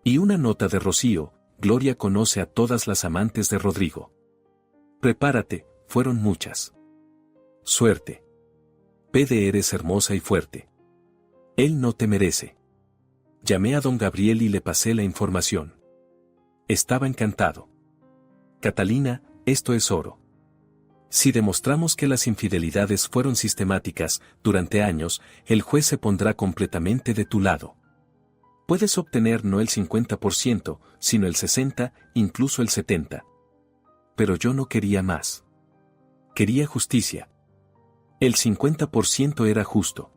Y una nota de Rocío: Gloria conoce a todas las amantes de Rodrigo. Prepárate, fueron muchas. Suerte. Pede, eres hermosa y fuerte. Él no te merece. Llamé a don Gabriel y le pasé la información. Estaba encantado. Catalina, esto es oro. Si demostramos que las infidelidades fueron sistemáticas, durante años, el juez se pondrá completamente de tu lado. Puedes obtener no el 50%, sino el 60%, incluso el 70%. Pero yo no quería más. Quería justicia. El 50% era justo.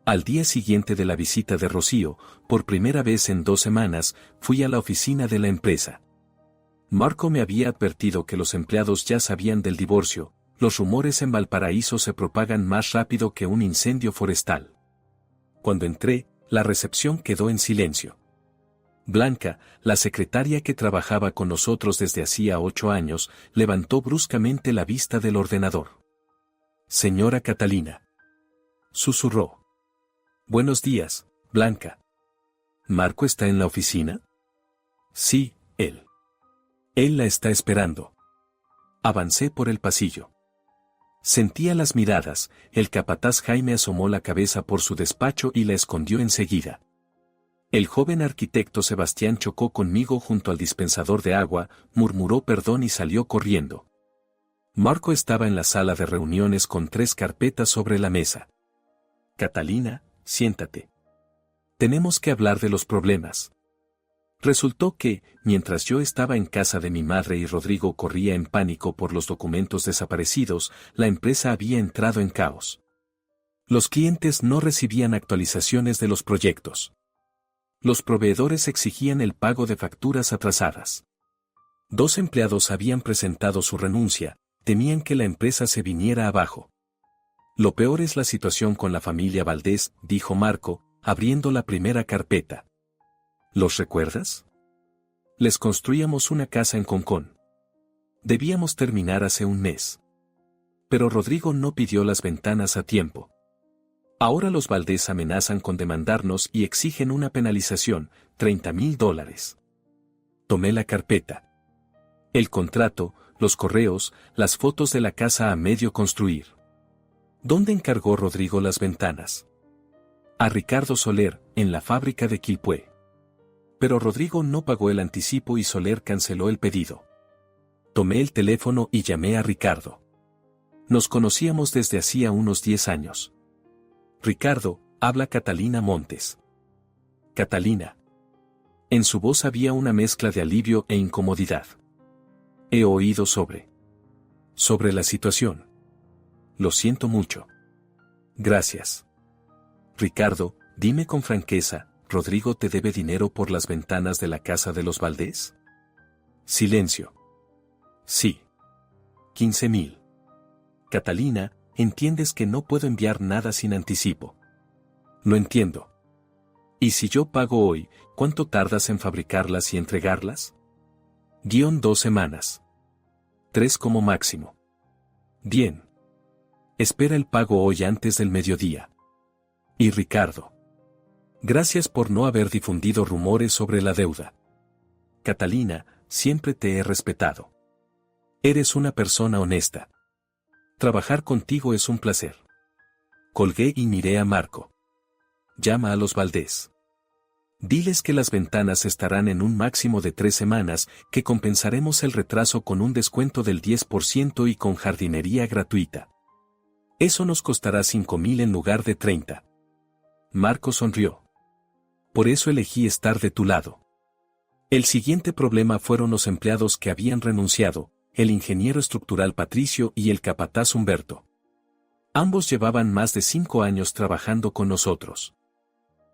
Al día siguiente de la visita de Rocío, por primera vez en 2 semanas, fui a la oficina de la empresa. Marco me había advertido que los empleados ya sabían del divorcio. Los rumores en Valparaíso se propagan más rápido que un incendio forestal. Cuando entré, la recepción quedó en silencio. Blanca, la secretaria que trabajaba con nosotros desde hacía 8 años, levantó bruscamente la vista del ordenador. Señora Catalina. Susurró. Buenos días, Blanca. ¿Marco está en la oficina? Sí, él. Él la está esperando. Avancé por el pasillo. Sentía las miradas, el capataz Jaime asomó la cabeza por su despacho y la escondió enseguida. El joven arquitecto Sebastián chocó conmigo junto al dispensador de agua, murmuró perdón y salió corriendo. Marco estaba en la sala de reuniones con 3 carpetas sobre la mesa. Catalina, siéntate. Tenemos que hablar de los problemas. Resultó que, mientras yo estaba en casa de mi madre y Rodrigo corría en pánico por los documentos desaparecidos, la empresa había entrado en caos. Los clientes no recibían actualizaciones de los proyectos. Los proveedores exigían el pago de facturas atrasadas. 2 empleados habían presentado su renuncia, temían que la empresa se viniera abajo. Lo peor es la situación con la familia Valdés, dijo Marco, abriendo la primera carpeta. ¿Los recuerdas? Les construíamos una casa en Concón. Debíamos terminar hace un mes. Pero Rodrigo no pidió las ventanas a tiempo. Ahora los Valdés amenazan con demandarnos y exigen una penalización, $30,000. Tomé la carpeta. El contrato, los correos, las fotos de la casa a medio construir. ¿Dónde encargó Rodrigo las ventanas? A Ricardo Soler, en la fábrica de Quilpué. Pero Rodrigo no pagó el anticipo y Soler canceló el pedido. Tomé el teléfono y llamé a Ricardo. Nos conocíamos desde hacía unos 10 años. Ricardo, habla Catalina Montes. Catalina. En su voz había una mezcla de alivio e incomodidad. He oído sobre la situación. Lo siento mucho. Gracias. Ricardo, dime con franqueza, ¿Rodrigo te debe dinero por las ventanas de la casa de los Valdés? Silencio. Sí. 15,000. Catalina, entiendes que no puedo enviar nada sin anticipo. Lo entiendo. ¿Y si yo pago hoy, cuánto tardas en fabricarlas y entregarlas? 2 semanas. 3 como máximo. Bien. Espera el pago hoy antes del mediodía. Y Ricardo. Gracias por no haber difundido rumores sobre la deuda. Catalina, siempre te he respetado. Eres una persona honesta. Trabajar contigo es un placer. Colgué y miré a Marco. Llama a los Valdés. Diles que las ventanas estarán en un máximo de 3 semanas, que compensaremos el retraso con un descuento del 10% y con jardinería gratuita. Eso nos costará 5.000 en lugar de 30. Marco sonrió. Por eso elegí estar de tu lado. El siguiente problema fueron los empleados que habían renunciado, el ingeniero estructural Patricio y el capataz Humberto. Ambos llevaban más de 5 años trabajando con nosotros.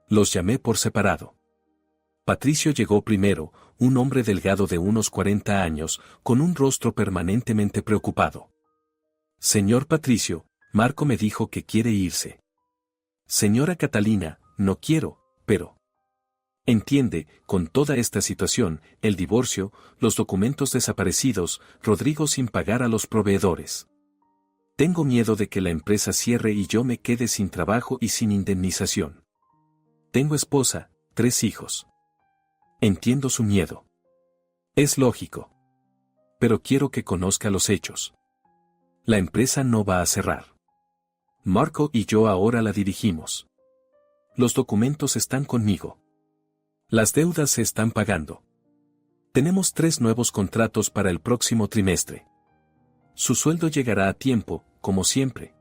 Los llamé por separado. Patricio llegó primero, un hombre delgado de unos 40 años, con un rostro permanentemente preocupado. Señor Patricio, Marco me dijo que quiere irse. Señora Catalina, no quiero, pero... Entiende, con toda esta situación, el divorcio, los documentos desaparecidos, Rodrigo sin pagar a los proveedores. Tengo miedo de que la empresa cierre y yo me quede sin trabajo y sin indemnización. Tengo esposa, 3 hijos. Entiendo su miedo. Es lógico. Pero quiero que conozca los hechos. La empresa no va a cerrar. Marco y yo ahora la dirigimos. Los documentos están conmigo. Las deudas se están pagando. Tenemos 3 nuevos contratos para el próximo trimestre. Su sueldo llegará a tiempo, como siempre.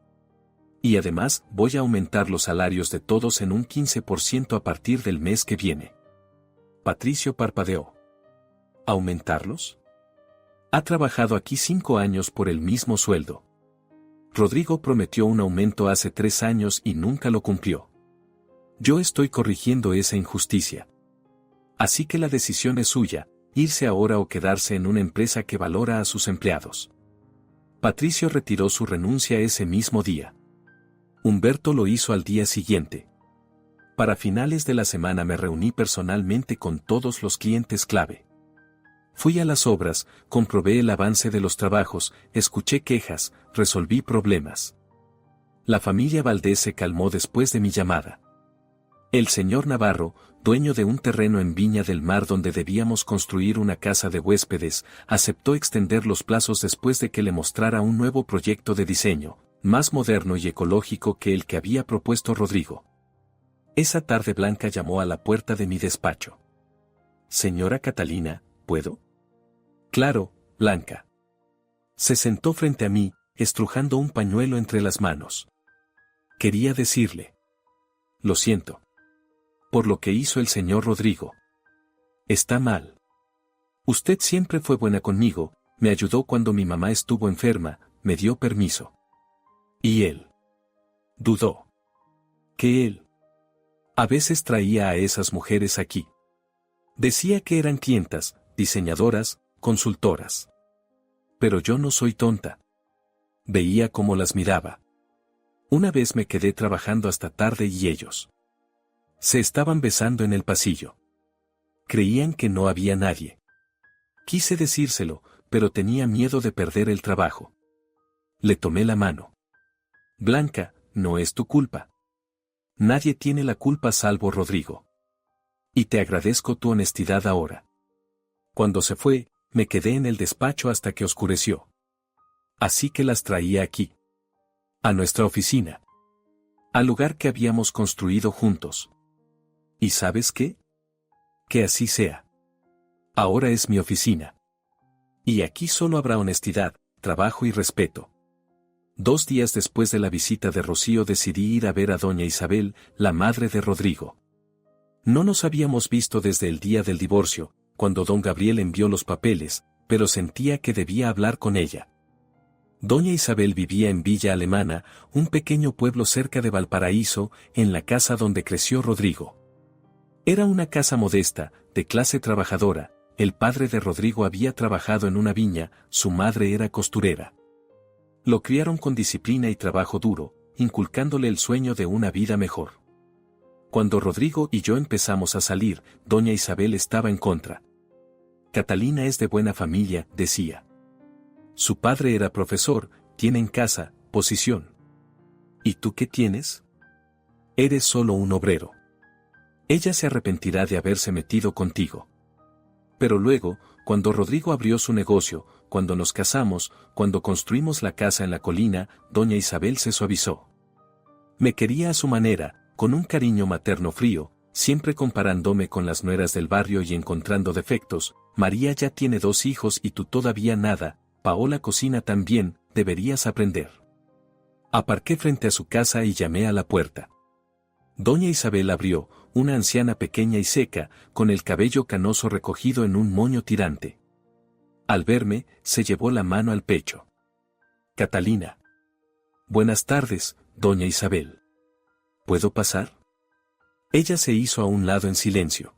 Y además, voy a aumentar los salarios de todos en un 15% a partir del mes que viene. Patricio parpadeó. ¿Aumentarlos? Ha trabajado aquí 5 años por el mismo sueldo. Rodrigo prometió un aumento hace 3 años y nunca lo cumplió. Yo estoy corrigiendo esa injusticia. Así que la decisión es suya, irse ahora o quedarse en una empresa que valora a sus empleados. Patricio retiró su renuncia ese mismo día. Humberto lo hizo al día siguiente. Para finales de la semana me reuní personalmente con todos los clientes clave. Fui a las obras, comprobé el avance de los trabajos, escuché quejas, resolví problemas. La familia Valdés se calmó después de mi llamada. El señor Navarro, dueño de un terreno en Viña del Mar donde debíamos construir una casa de huéspedes, aceptó extender los plazos después de que le mostrara un nuevo proyecto de diseño, más moderno y ecológico que el que había propuesto Rodrigo. Esa tarde Blanca llamó a la puerta de mi despacho. Señora Catalina, ¿puedo? Claro, Blanca. Se sentó frente a mí, estrujando un pañuelo entre las manos. Quería decirle. Lo siento. Por lo que hizo el señor Rodrigo. Está mal. Usted siempre fue buena conmigo, me ayudó cuando mi mamá estuvo enferma, me dio permiso. Y él. Dudó. ¿Que él? A veces traía a esas mujeres aquí. Decía que eran clientas, diseñadoras, consultoras. Pero yo no soy tonta. Veía cómo las miraba. Una vez me quedé trabajando hasta tarde y ellos se estaban besando en el pasillo. Creían que no había nadie. Quise decírselo, pero tenía miedo de perder el trabajo. Le tomé la mano. Blanca, no es tu culpa. Nadie tiene la culpa salvo Rodrigo. Y te agradezco tu honestidad ahora. Cuando se fue, me quedé en el despacho hasta que oscureció. Así que las traía aquí. A nuestra oficina. Al lugar que habíamos construido juntos. ¿Y sabes qué? Que así sea. Ahora es mi oficina. Y aquí solo habrá honestidad, trabajo y respeto. 2 días después de la visita de Rocío decidí ir a ver a doña Isabel, la madre de Rodrigo. No nos habíamos visto desde el día del divorcio, cuando don Gabriel envió los papeles, pero sentía que debía hablar con ella. Doña Isabel vivía en Villa Alemana, un pequeño pueblo cerca de Valparaíso, en la casa donde creció Rodrigo. Era una casa modesta, de clase trabajadora, el padre de Rodrigo había trabajado en una viña, su madre era costurera. Lo criaron con disciplina y trabajo duro, inculcándole el sueño de una vida mejor. Cuando Rodrigo y yo empezamos a salir, doña Isabel estaba en contra. Catalina es de buena familia, decía. Su padre era profesor, tienen casa, posición. ¿Y tú qué tienes? Eres solo un obrero. Ella se arrepentirá de haberse metido contigo. Pero luego, cuando Rodrigo abrió su negocio, cuando nos casamos, cuando construimos la casa en la colina, doña Isabel se suavizó. Me quería a su manera, con un cariño materno frío, siempre comparándome con las nueras del barrio y encontrando defectos. María ya tiene 2 hijos y tú todavía nada. Paola cocina tan bien, deberías aprender. Aparqué frente a su casa y llamé a la puerta. Doña Isabel abrió, una anciana pequeña y seca, con el cabello canoso recogido en un moño tirante. Al verme, se llevó la mano al pecho. Catalina. Buenas tardes, doña Isabel. ¿Puedo pasar? Ella se hizo a un lado en silencio.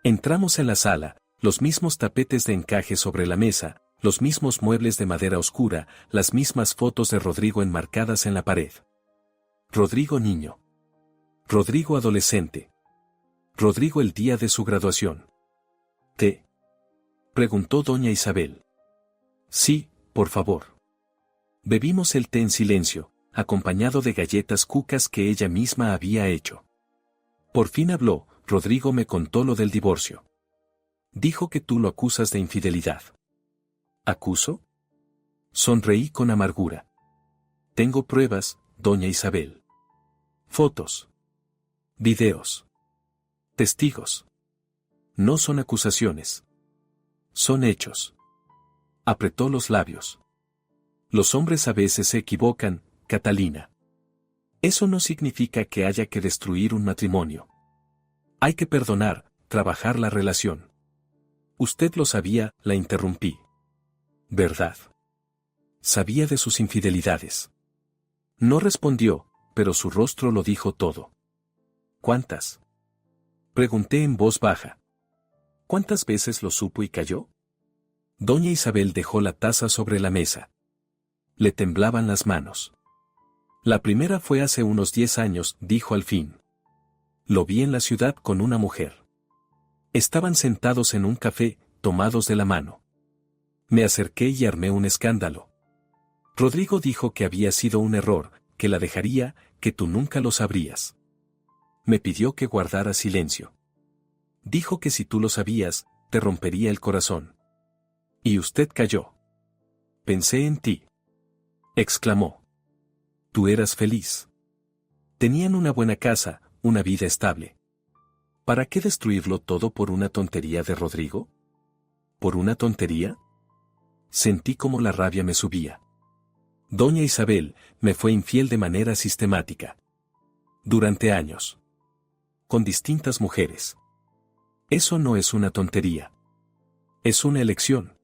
Entramos en la sala, los mismos tapetes de encaje sobre la mesa, los mismos muebles de madera oscura, las mismas fotos de Rodrigo enmarcadas en la pared. Rodrigo niño. Rodrigo adolescente. Rodrigo el día de su graduación. ¿Té? Preguntó doña Isabel. Sí, por favor. Bebimos el té en silencio, acompañado de galletas cucas que ella misma había hecho. Por fin habló. Rodrigo me contó lo del divorcio. Dijo que tú lo acusas de infidelidad. ¿Acuso? Sonreí con amargura. Tengo pruebas, doña Isabel. Fotos. Videos. Testigos. No son acusaciones. Son hechos. Apretó los labios. Los hombres a veces se equivocan, Catalina. Eso no significa que haya que destruir un matrimonio. Hay que perdonar, trabajar la relación. Usted lo sabía, la interrumpí. ¿Verdad? Sabía de sus infidelidades. No respondió, pero su rostro lo dijo todo. ¿Cuántas? Pregunté en voz baja. ¿Cuántas veces lo supo y cayó? Doña Isabel dejó la taza sobre la mesa. Le temblaban las manos. La primera fue hace unos 10 años, dijo al fin. Lo vi en la ciudad con una mujer. Estaban sentados en un café, tomados de la mano. Me acerqué y armé un escándalo. Rodrigo dijo que había sido un error, que la dejaría, que tú nunca lo sabrías. Me pidió que guardara silencio. Dijo que si tú lo sabías, te rompería el corazón. Y usted cayó. Pensé en ti. Exclamó. Tú eras feliz. Tenían una buena casa, una vida estable. ¿Para qué destruirlo todo por una tontería de Rodrigo? ¿Por una tontería? Sentí como la rabia me subía. Doña Isabel me fue infiel de manera sistemática. Durante años. Con distintas mujeres. Eso no es una tontería. Es una elección.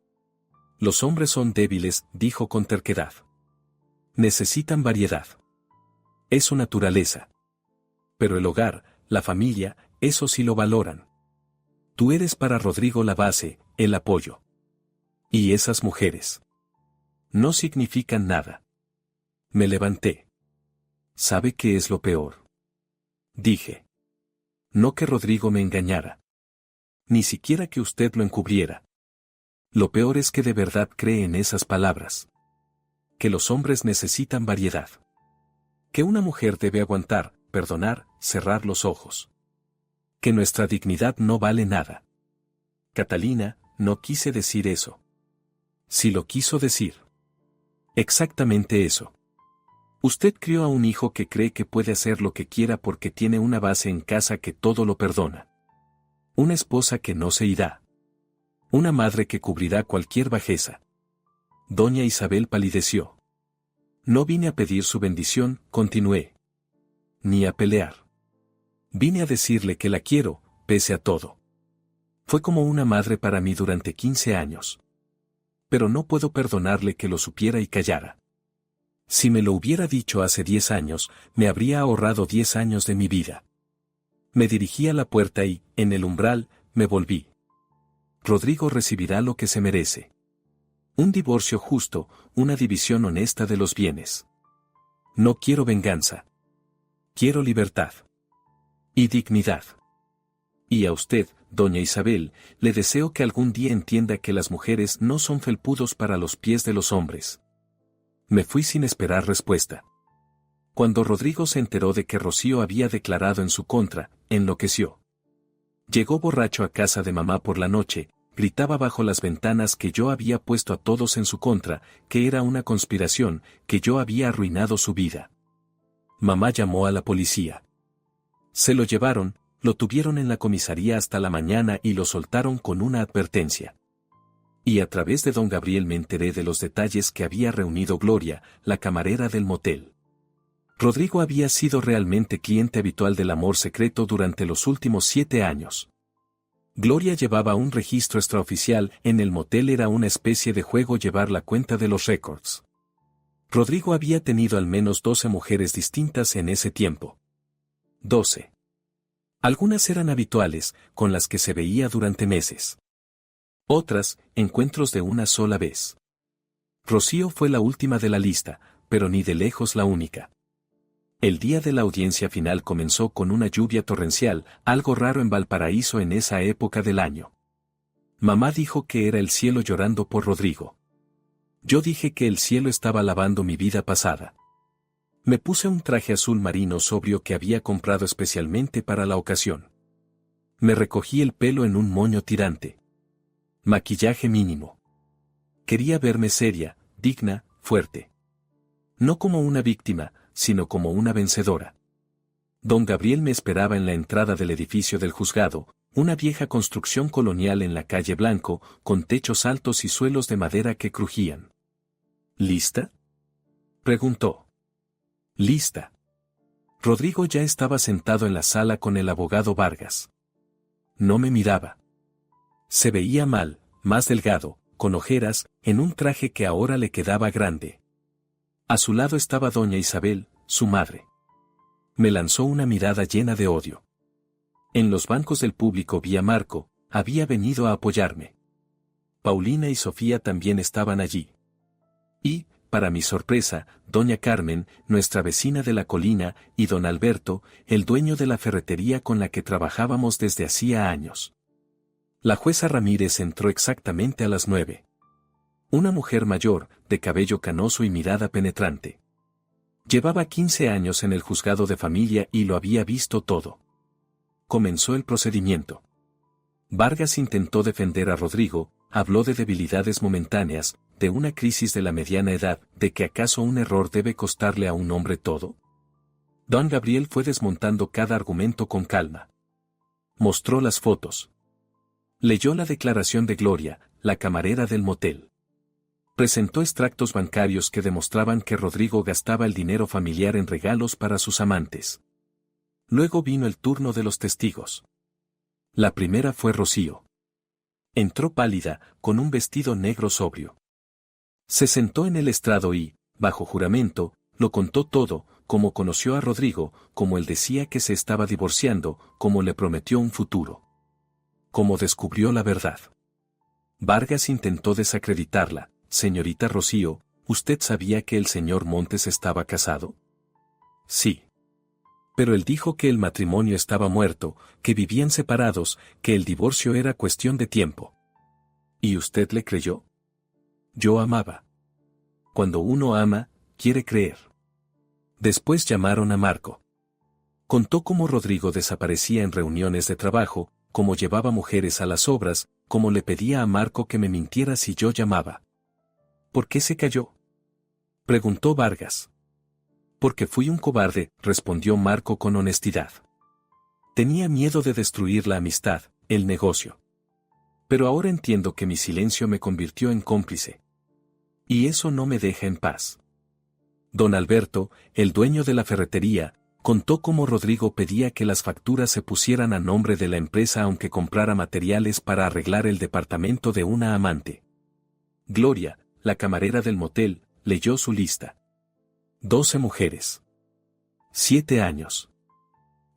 Los hombres son débiles, dijo con terquedad. Necesitan variedad. Es su naturaleza. Pero el hogar, la familia, eso sí lo valoran. Tú eres para Rodrigo la base, el apoyo. Y esas mujeres. No significan nada. Me levanté. ¿Sabe qué es lo peor? Dije. No que Rodrigo me engañara. Ni siquiera que usted lo encubriera. Lo peor es que de verdad cree en esas palabras. Que los hombres necesitan variedad. Que una mujer debe aguantar, perdonar, cerrar los ojos. Que nuestra dignidad no vale nada. Catalina, no quise decir eso. Si lo quiso decir. Exactamente eso. Usted crió a un hijo que cree que puede hacer lo que quiera porque tiene una base en casa que todo lo perdona. Una esposa que no se irá. Una madre que cubrirá cualquier bajeza. Doña Isabel palideció. No vine a pedir su bendición, continué. Ni a pelear. Vine a decirle que la quiero, pese a todo. Fue como una madre para mí durante 15 años. Pero no puedo perdonarle que lo supiera y callara. Si me lo hubiera dicho hace 10 años, me habría ahorrado 10 años de mi vida. Me dirigí a la puerta y, en el umbral, me volví. Rodrigo recibirá lo que se merece. Un divorcio justo, una división honesta de los bienes. No quiero venganza. Quiero libertad. Y dignidad. Y a usted, doña Isabel, le deseo que algún día entienda que las mujeres no son felpudos para los pies de los hombres. Me fui sin esperar respuesta. Cuando Rodrigo se enteró de que Rocío había declarado en su contra, enloqueció. Llegó borracho a casa de mamá por la noche, gritaba bajo las ventanas que yo había puesto a todos en su contra, que era una conspiración, que yo había arruinado su vida. Mamá llamó a la policía. Se lo llevaron, Lo tuvieron en la comisaría hasta la mañana y lo soltaron con una advertencia. Y a través de don Gabriel me enteré de los detalles que había reunido Gloria, la camarera del motel. Rodrigo había sido realmente cliente habitual del amor secreto durante los últimos 7 años. Gloria llevaba un registro extraoficial, en el motel era una especie de juego llevar la cuenta de los récords. Rodrigo había tenido al menos 12 mujeres distintas en ese tiempo. 12. Algunas eran habituales, con las que se veía durante meses. Otras, encuentros de una sola vez. Rocío fue la última de la lista, pero ni de lejos la única. El día de la audiencia final comenzó con una lluvia torrencial, algo raro en Valparaíso en esa época del año. Mamá dijo que era el cielo llorando por Rodrigo. Yo dije que el cielo estaba lavando mi vida pasada. Me puse un traje azul marino sobrio que había comprado especialmente para la ocasión. Me recogí el pelo en un moño tirante. Maquillaje mínimo. Quería verme seria, digna, fuerte. No como una víctima, sino como una vencedora. Don Gabriel me esperaba en la entrada del edificio del juzgado, una vieja construcción colonial en la calle Blanco, con techos altos y suelos de madera que crujían. ¿Lista?, preguntó. Lista. Rodrigo ya estaba sentado en la sala con el abogado Vargas. No me miraba. Se veía mal, más delgado, con ojeras, en un traje que ahora le quedaba grande. A su lado estaba doña Isabel, su madre. Me lanzó una mirada llena de odio. En los bancos del público vi a Marco, había venido a apoyarme. Paulina y Sofía también estaban allí. Y, para mi sorpresa, doña Carmen, nuestra vecina de la colina, y don Alberto, el dueño de la ferretería con la que trabajábamos desde hacía años. La jueza Ramírez entró exactamente a las 9. Una mujer mayor, de cabello canoso y mirada penetrante. Llevaba 15 años en el juzgado de familia y lo había visto todo. Comenzó el procedimiento. Vargas intentó defender a Rodrigo, habló de debilidades momentáneas, de una crisis de la mediana edad, de que acaso un error debe costarle a un hombre todo. Don Gabriel fue desmontando cada argumento con calma. Mostró las fotos. Leyó la declaración de Gloria, la camarera del motel. Presentó extractos bancarios que demostraban que Rodrigo gastaba el dinero familiar en regalos para sus amantes. Luego vino el turno de los testigos. La primera fue Rocío. Entró pálida, con un vestido negro sobrio. Se sentó en el estrado y, bajo juramento, lo contó todo, cómo conoció a Rodrigo, cómo él decía que se estaba divorciando, cómo le prometió un futuro. Cómo descubrió la verdad. Vargas intentó desacreditarla. Señorita Rocío, ¿usted sabía que el señor Montes estaba casado? Sí. Pero él dijo que el matrimonio estaba muerto, que vivían separados, que el divorcio era cuestión de tiempo. ¿Y usted le creyó? Yo amaba. Cuando uno ama, quiere creer. Después llamaron a Marco. Contó cómo Rodrigo desaparecía en reuniones de trabajo, cómo llevaba mujeres a las obras, cómo le pedía a Marco que me mintiera si yo llamaba. ¿Por qué se cayó?, preguntó Vargas. Porque fui un cobarde, respondió Marco con honestidad. Tenía miedo de destruir la amistad, el negocio. Pero ahora entiendo que mi silencio me convirtió en cómplice. Y eso no me deja en paz. Don Alberto, el dueño de la ferretería, contó cómo Rodrigo pedía que las facturas se pusieran a nombre de la empresa aunque comprara materiales para arreglar el departamento de una amante. Gloria, la camarera del motel, leyó su lista. 12 mujeres. 7 años.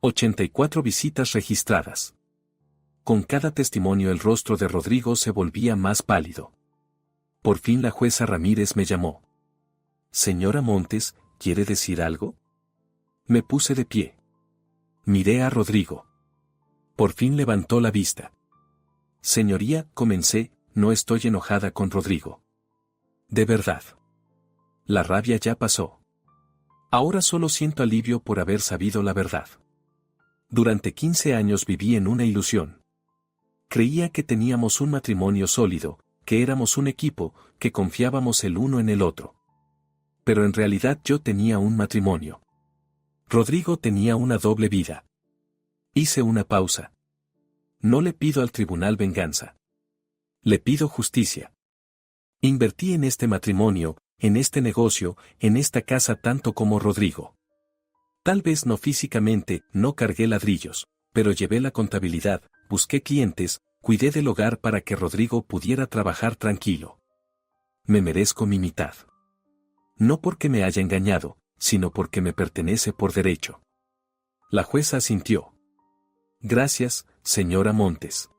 84 visitas registradas. Con cada testimonio el rostro de Rodrigo se volvía más pálido. Por fin la jueza Ramírez me llamó. Señora Montes, ¿quiere decir algo? Me puse de pie. Miré a Rodrigo. Por fin levantó la vista. Señoría, comencé, no estoy enojada con Rodrigo. De verdad. La rabia ya pasó. Ahora solo siento alivio por haber sabido la verdad. Durante 15 años viví en una ilusión. Creía que teníamos un matrimonio sólido, que éramos un equipo, que confiábamos el uno en el otro. Pero en realidad yo tenía un matrimonio. Rodrigo tenía una doble vida. Hice una pausa. No le pido al tribunal venganza. Le pido justicia. Invertí en este matrimonio, en este negocio, en esta casa tanto como Rodrigo. Tal vez no físicamente, no cargué ladrillos, pero llevé la contabilidad, busqué clientes, cuidé del hogar para que Rodrigo pudiera trabajar tranquilo. Me merezco mi mitad. No porque me haya engañado, sino porque me pertenece por derecho. La jueza asintió. Gracias, señora Montes.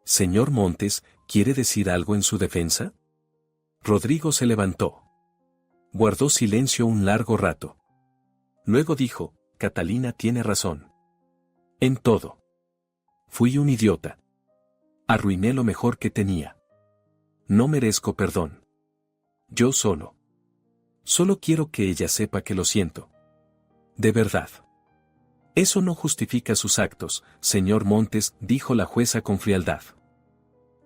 Señor Montes, ¿quiere decir algo en su defensa? Rodrigo se levantó. Guardó silencio un largo rato. Luego dijo, Catalina tiene razón. En todo. Fui un idiota. Arruiné lo mejor que tenía. No merezco perdón. Yo solo. Solo quiero que ella sepa que lo siento. De verdad. Eso no justifica sus actos, señor Montes, dijo la jueza con frialdad.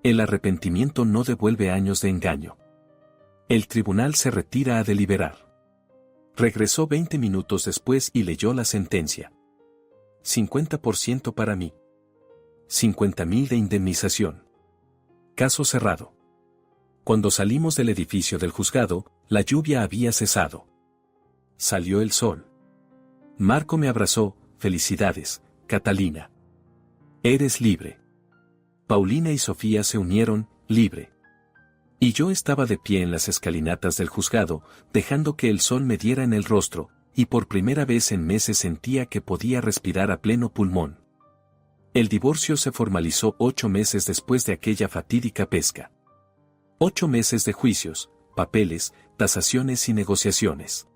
El arrepentimiento no devuelve años de engaño. El tribunal se retira a deliberar. Regresó 20 minutos después y leyó la sentencia. 50% para mí. 50.000 de indemnización. Caso cerrado. Cuando salimos del edificio del juzgado, la lluvia había cesado. Salió el sol. Marco me abrazó, felicidades, Catalina. Eres libre. Paulina y Sofía se unieron, libre. Y yo estaba de pie en las escalinatas del juzgado, dejando que el sol me diera en el rostro, y por primera vez en meses sentía que podía respirar a pleno pulmón. El divorcio se formalizó 8 meses después de aquella fatídica pesca. 8 meses de juicios, papeles, tasaciones y negociaciones.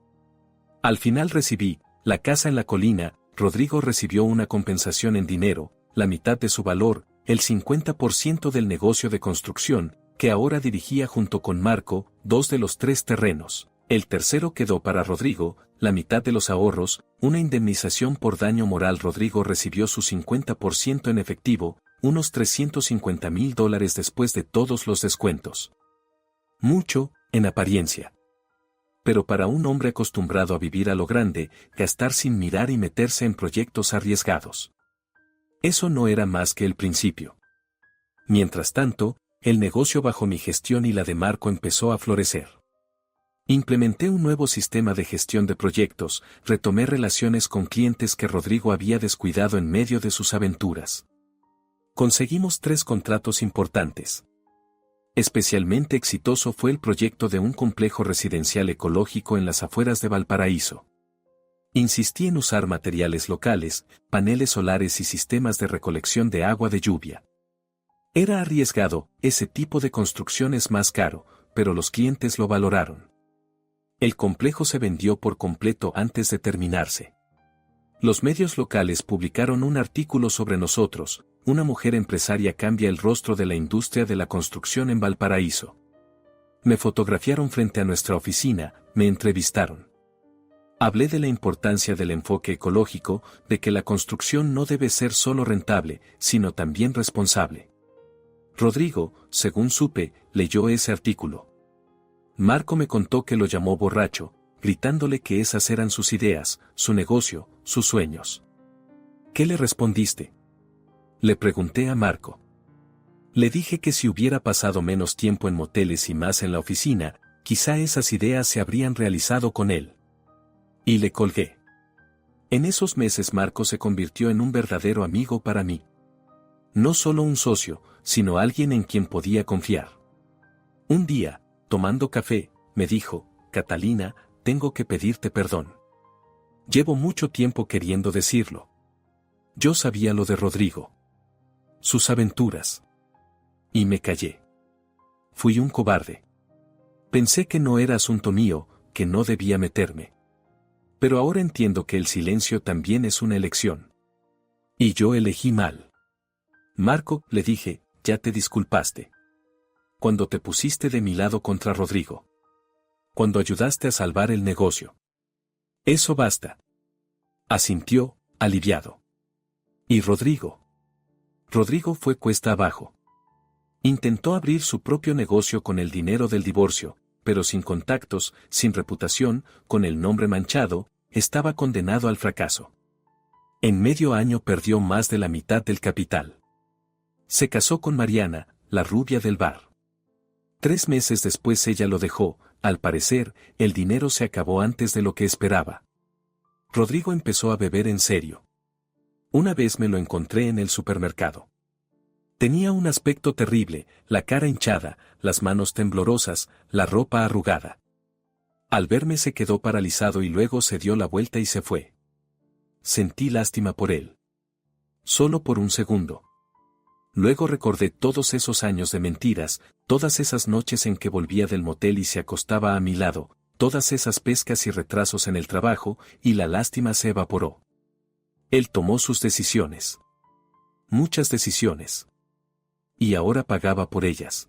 Al final recibí, la casa en la colina, Rodrigo recibió una compensación en dinero, la mitad de su valor, el 50% del negocio de construcción, que ahora dirigía junto con Marco, 2 de los 3 terrenos. El tercero quedó para Rodrigo, la mitad de los ahorros, una indemnización por daño moral. Rodrigo recibió su 50% en efectivo, unos $350.000 después de todos los descuentos. Mucho, en apariencia. Pero para un hombre acostumbrado a vivir a lo grande, gastar sin mirar y meterse en proyectos arriesgados. Eso no era más que el principio. Mientras tanto, el negocio bajo mi gestión y la de Marco empezó a florecer. Implementé un nuevo sistema de gestión de proyectos, retomé relaciones con clientes que Rodrigo había descuidado en medio de sus aventuras. Conseguimos 3 contratos importantes. Especialmente exitoso fue el proyecto de un complejo residencial ecológico en las afueras de Valparaíso. Insistí en usar materiales locales, paneles solares y sistemas de recolección de agua de lluvia. Era arriesgado, ese tipo de construcción es más caro, pero los clientes lo valoraron. El complejo se vendió por completo antes de terminarse. Los medios locales publicaron un artículo sobre nosotros, una mujer empresaria cambia el rostro de la industria de la construcción en Valparaíso. Me fotografiaron frente a nuestra oficina, me entrevistaron. Hablé de la importancia del enfoque ecológico, de que la construcción no debe ser solo rentable, sino también responsable. Rodrigo, según supe, leyó ese artículo. Marco me contó que lo llamó borracho, gritándole que esas eran sus ideas, su negocio, sus sueños. ¿Qué le respondiste? Le pregunté a Marco. Le dije que si hubiera pasado menos tiempo en moteles y más en la oficina, quizá esas ideas se habrían realizado con él. Y le colgué. En esos meses Marco se convirtió en un verdadero amigo para mí. No solo un socio, sino alguien en quien podía confiar. Un día, tomando café, me dijo, Catalina, tengo que pedirte perdón. Llevo mucho tiempo queriendo decirlo. Yo sabía lo de Rodrigo. Sus aventuras. Y me callé. Fui un cobarde. Pensé que no era asunto mío, que no debía meterme. Pero ahora entiendo que el silencio también es una elección. Y yo elegí mal. Marco, le dije, ya te disculpaste. Cuando te pusiste de mi lado contra Rodrigo. Cuando ayudaste a salvar el negocio. Eso basta. Asintió, aliviado. ¿Y Rodrigo? Rodrigo fue cuesta abajo. Intentó abrir su propio negocio con el dinero del divorcio, pero sin contactos, sin reputación, con el nombre manchado, estaba condenado al fracaso. En medio año perdió más de la mitad del capital. Se casó con Mariana, la rubia del bar. 3 meses después ella lo dejó. Al parecer, el dinero se acabó antes de lo que esperaba. Rodrigo empezó a beber en serio. Una vez me lo encontré en el supermercado. Tenía un aspecto terrible, la cara hinchada, las manos temblorosas, la ropa arrugada. Al verme se quedó paralizado y luego se dio la vuelta y se fue. Sentí lástima por él. Solo por un segundo. Luego recordé todos esos años de mentiras, todas esas noches en que volvía del motel y se acostaba a mi lado, todas esas pescas y retrasos en el trabajo, y la lástima se evaporó. Él tomó sus decisiones. Muchas decisiones. Y ahora pagaba por ellas.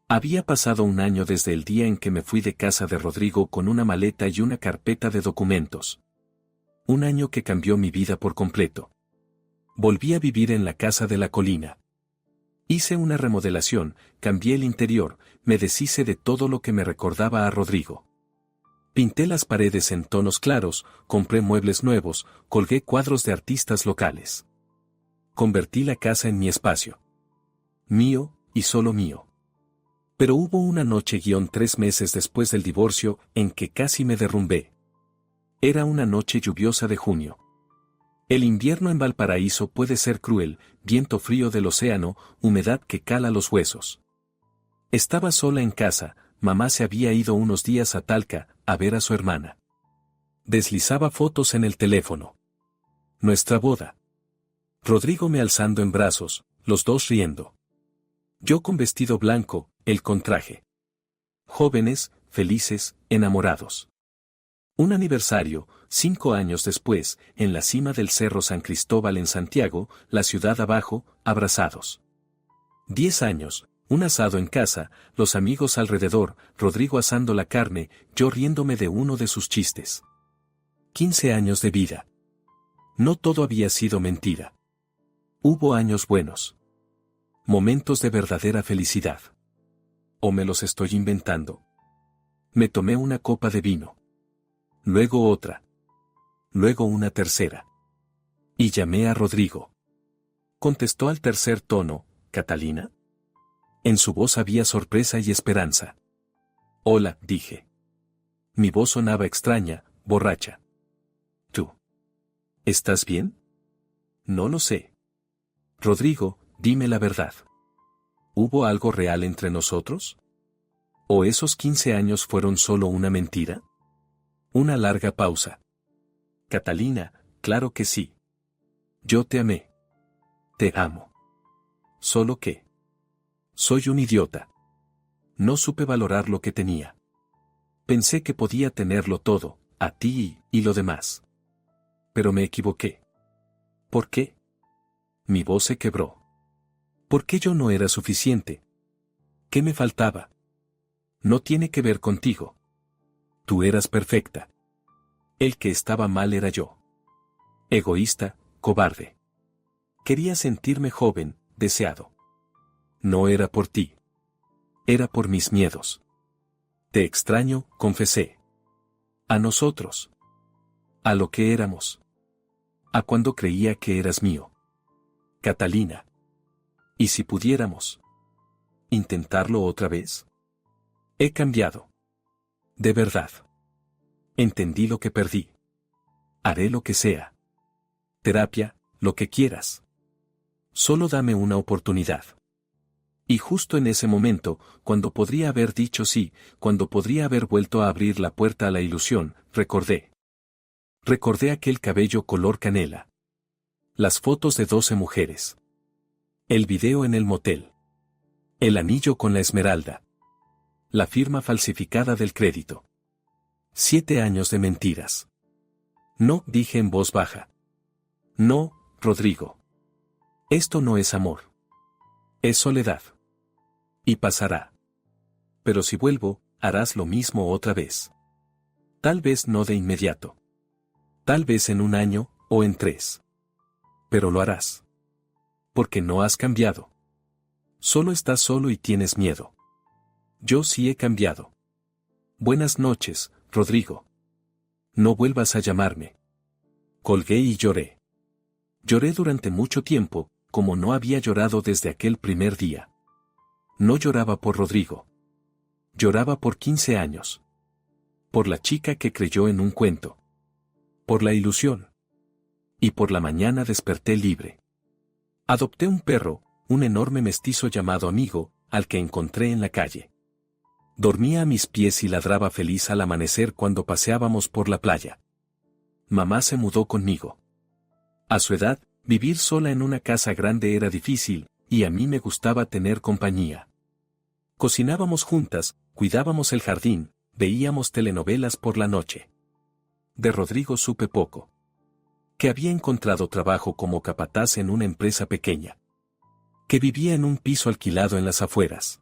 Había pasado un año desde el día en que me fui de casa de Rodrigo con una maleta y una carpeta de documentos. Un año que cambió mi vida por completo. Volví a vivir en la casa de la colina. Hice una remodelación, cambié el interior, me deshice de todo lo que me recordaba a Rodrigo. Pinté las paredes en tonos claros, compré muebles nuevos, colgué cuadros de artistas locales. Convertí la casa en mi espacio. Mío, y solo mío. Pero hubo una noche-3 meses después del divorcio en que casi me derrumbé. Era una noche lluviosa de junio. El invierno en Valparaíso puede ser cruel, viento frío del océano, humedad que cala los huesos. Estaba sola en casa, mamá se había ido unos días a Talca, a ver a su hermana. Deslizaba fotos en el teléfono. Nuestra boda. Rodrigo me alzando en brazos, los dos riendo. Yo con vestido blanco, él con traje. Jóvenes, felices, enamorados. Un aniversario, 5 años después, en la cima del Cerro San Cristóbal en Santiago, la ciudad abajo, abrazados. 10 años, un asado en casa, los amigos alrededor, Rodrigo asando la carne, yo riéndome de uno de sus chistes. 15 años de vida. No todo había sido mentira. Hubo años buenos. Momentos de verdadera felicidad. ¿O me los estoy inventando? Me tomé una copa de vino. Luego otra. Luego una tercera. Y llamé a Rodrigo. Contestó al tercer tono, ¿Catalina? En su voz había sorpresa y esperanza. Hola, dije. Mi voz sonaba extraña, borracha. ¿Tú? ¿Estás bien? No lo sé. Rodrigo, dime la verdad. ¿Hubo algo real entre nosotros? ¿O esos 15 años fueron solo una mentira? Una larga pausa. Catalina, claro que sí. Yo te amé. Te amo. Solo que... soy un idiota. No supe valorar lo que tenía. Pensé que podía tenerlo todo, a ti y lo demás. Pero me equivoqué. ¿Por qué? Mi voz se quebró. ¿Por qué yo no era suficiente? ¿Qué me faltaba? No tiene que ver contigo. Tú eras perfecta. El que estaba mal era yo. Egoísta, cobarde. Quería sentirme joven, deseado. No era por ti. Era por mis miedos. Te extraño, confesé. A nosotros. A lo que éramos. A cuando creía que eras mío. Catalina. ¿Y si pudiéramos? ¿Intentarlo otra vez? He cambiado. De verdad. Entendí lo que perdí. Haré lo que sea. Terapia, lo que quieras. Solo dame una oportunidad. Y justo en ese momento, cuando podría haber dicho sí, cuando podría haber vuelto a abrir la puerta a la ilusión, recordé. Recordé aquel cabello color canela. Las fotos de 12 mujeres. El video en el motel. El anillo con la esmeralda. La firma falsificada del crédito. 7 años de mentiras. No, dije en voz baja. No, Rodrigo. Esto no es amor. Es soledad. Y pasará. Pero si vuelvo, harás lo mismo otra vez. Tal vez no de inmediato. Tal vez en 1 año, o en 3. Pero lo harás. Porque no has cambiado. Solo estás solo y tienes miedo. Yo sí he cambiado. Buenas noches, Rodrigo. No vuelvas a llamarme. Colgué y lloré. Lloré durante mucho tiempo, como no había llorado desde aquel primer día. No lloraba por Rodrigo. Lloraba por 15 años. Por la chica que creyó en un cuento. Por la ilusión. Y por la mañana desperté libre. Adopté un perro, un enorme mestizo llamado Amigo, al que encontré en la calle. Dormía a mis pies y ladraba feliz al amanecer cuando paseábamos por la playa. Mamá se mudó conmigo. A su edad, vivir sola en una casa grande era difícil, y a mí me gustaba tener compañía. Cocinábamos juntas, cuidábamos el jardín, veíamos telenovelas por la noche. De Rodrigo supe poco. Que había encontrado trabajo como capataz en una empresa pequeña. Que vivía en un piso alquilado en las afueras.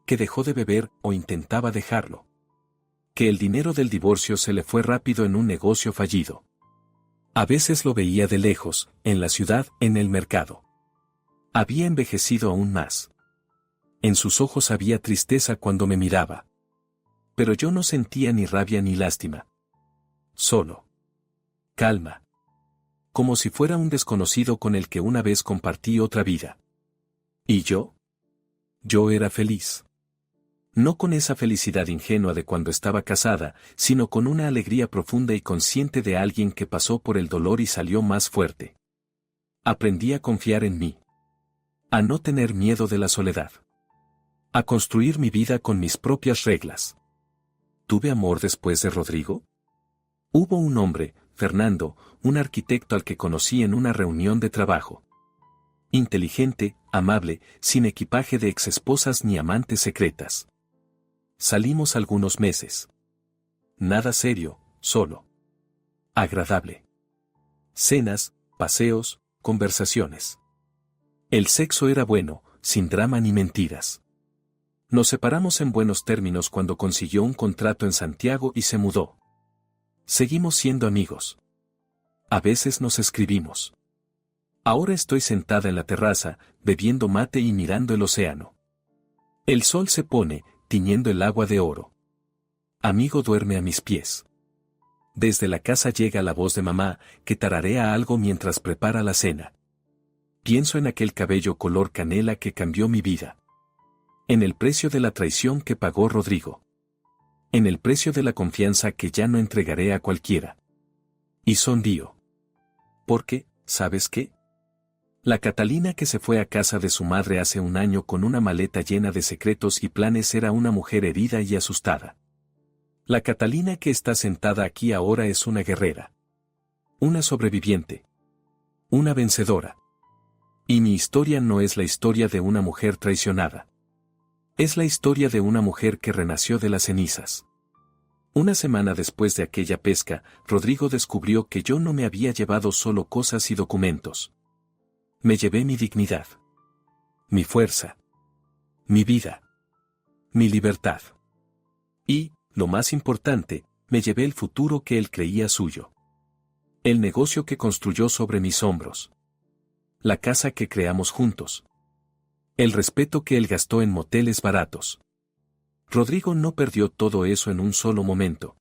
Que dejó de beber o intentaba dejarlo. Que el dinero del divorcio se le fue rápido en un negocio fallido. A veces lo veía de lejos, en la ciudad, en el mercado. Había envejecido aún más. En sus ojos había tristeza cuando me miraba. Pero yo no sentía ni rabia ni lástima. Solo calma. Como si fuera un desconocido con el que una vez compartí otra vida. ¿Y yo? Yo era feliz. No con esa felicidad ingenua de cuando estaba casada, sino con una alegría profunda y consciente de alguien que pasó por el dolor y salió más fuerte. Aprendí a confiar en mí. A no tener miedo de la soledad. A construir mi vida con mis propias reglas. ¿Tuve amor después de Rodrigo? Hubo un hombre, Fernando, un arquitecto al que conocí en una reunión de trabajo. Inteligente, amable, sin equipaje de exesposas ni amantes secretas. Salimos algunos meses. Nada serio, solo. Agradable. Cenas, paseos, conversaciones. El sexo era bueno, sin drama ni mentiras. Nos separamos en buenos términos cuando consiguió un contrato en Santiago y se mudó. Seguimos siendo amigos. A veces nos escribimos. Ahora estoy sentada en la terraza, bebiendo mate y mirando el océano. El sol se pone, tiñendo el agua de oro. Amigo duerme a mis pies. Desde la casa llega la voz de mamá, que tararea algo mientras prepara la cena. Pienso en aquel cabello color canela que cambió mi vida. En el precio de la traición que pagó Rodrigo. En el precio de la confianza que ya no entregaré a cualquiera. Y sonrío. Porque, ¿sabes qué? La Catalina que se fue a casa de su madre hace un año con una maleta llena de secretos y planes era una mujer herida y asustada. La Catalina que está sentada aquí ahora es una guerrera. Una sobreviviente. Una vencedora. Y mi historia no es la historia de una mujer traicionada. Es la historia de una mujer que renació de las cenizas. Una semana después de aquella pesca, Rodrigo descubrió que yo no me había llevado solo cosas y documentos. Me llevé mi dignidad. Mi fuerza. Mi vida. Mi libertad. Y, lo más importante, me llevé el futuro que él creía suyo. El negocio que construyó sobre mis hombros. La casa que creamos juntos. El respeto que él gastó en moteles baratos. Rodrigo no perdió todo eso en un solo momento.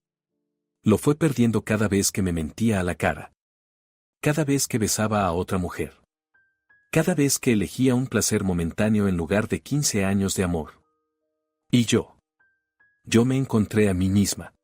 Lo fue perdiendo cada vez que me mentía a la cara. Cada vez que besaba a otra mujer. Cada vez que elegía un placer momentáneo en lugar de 15 años de amor. Y yo me encontré a mí misma.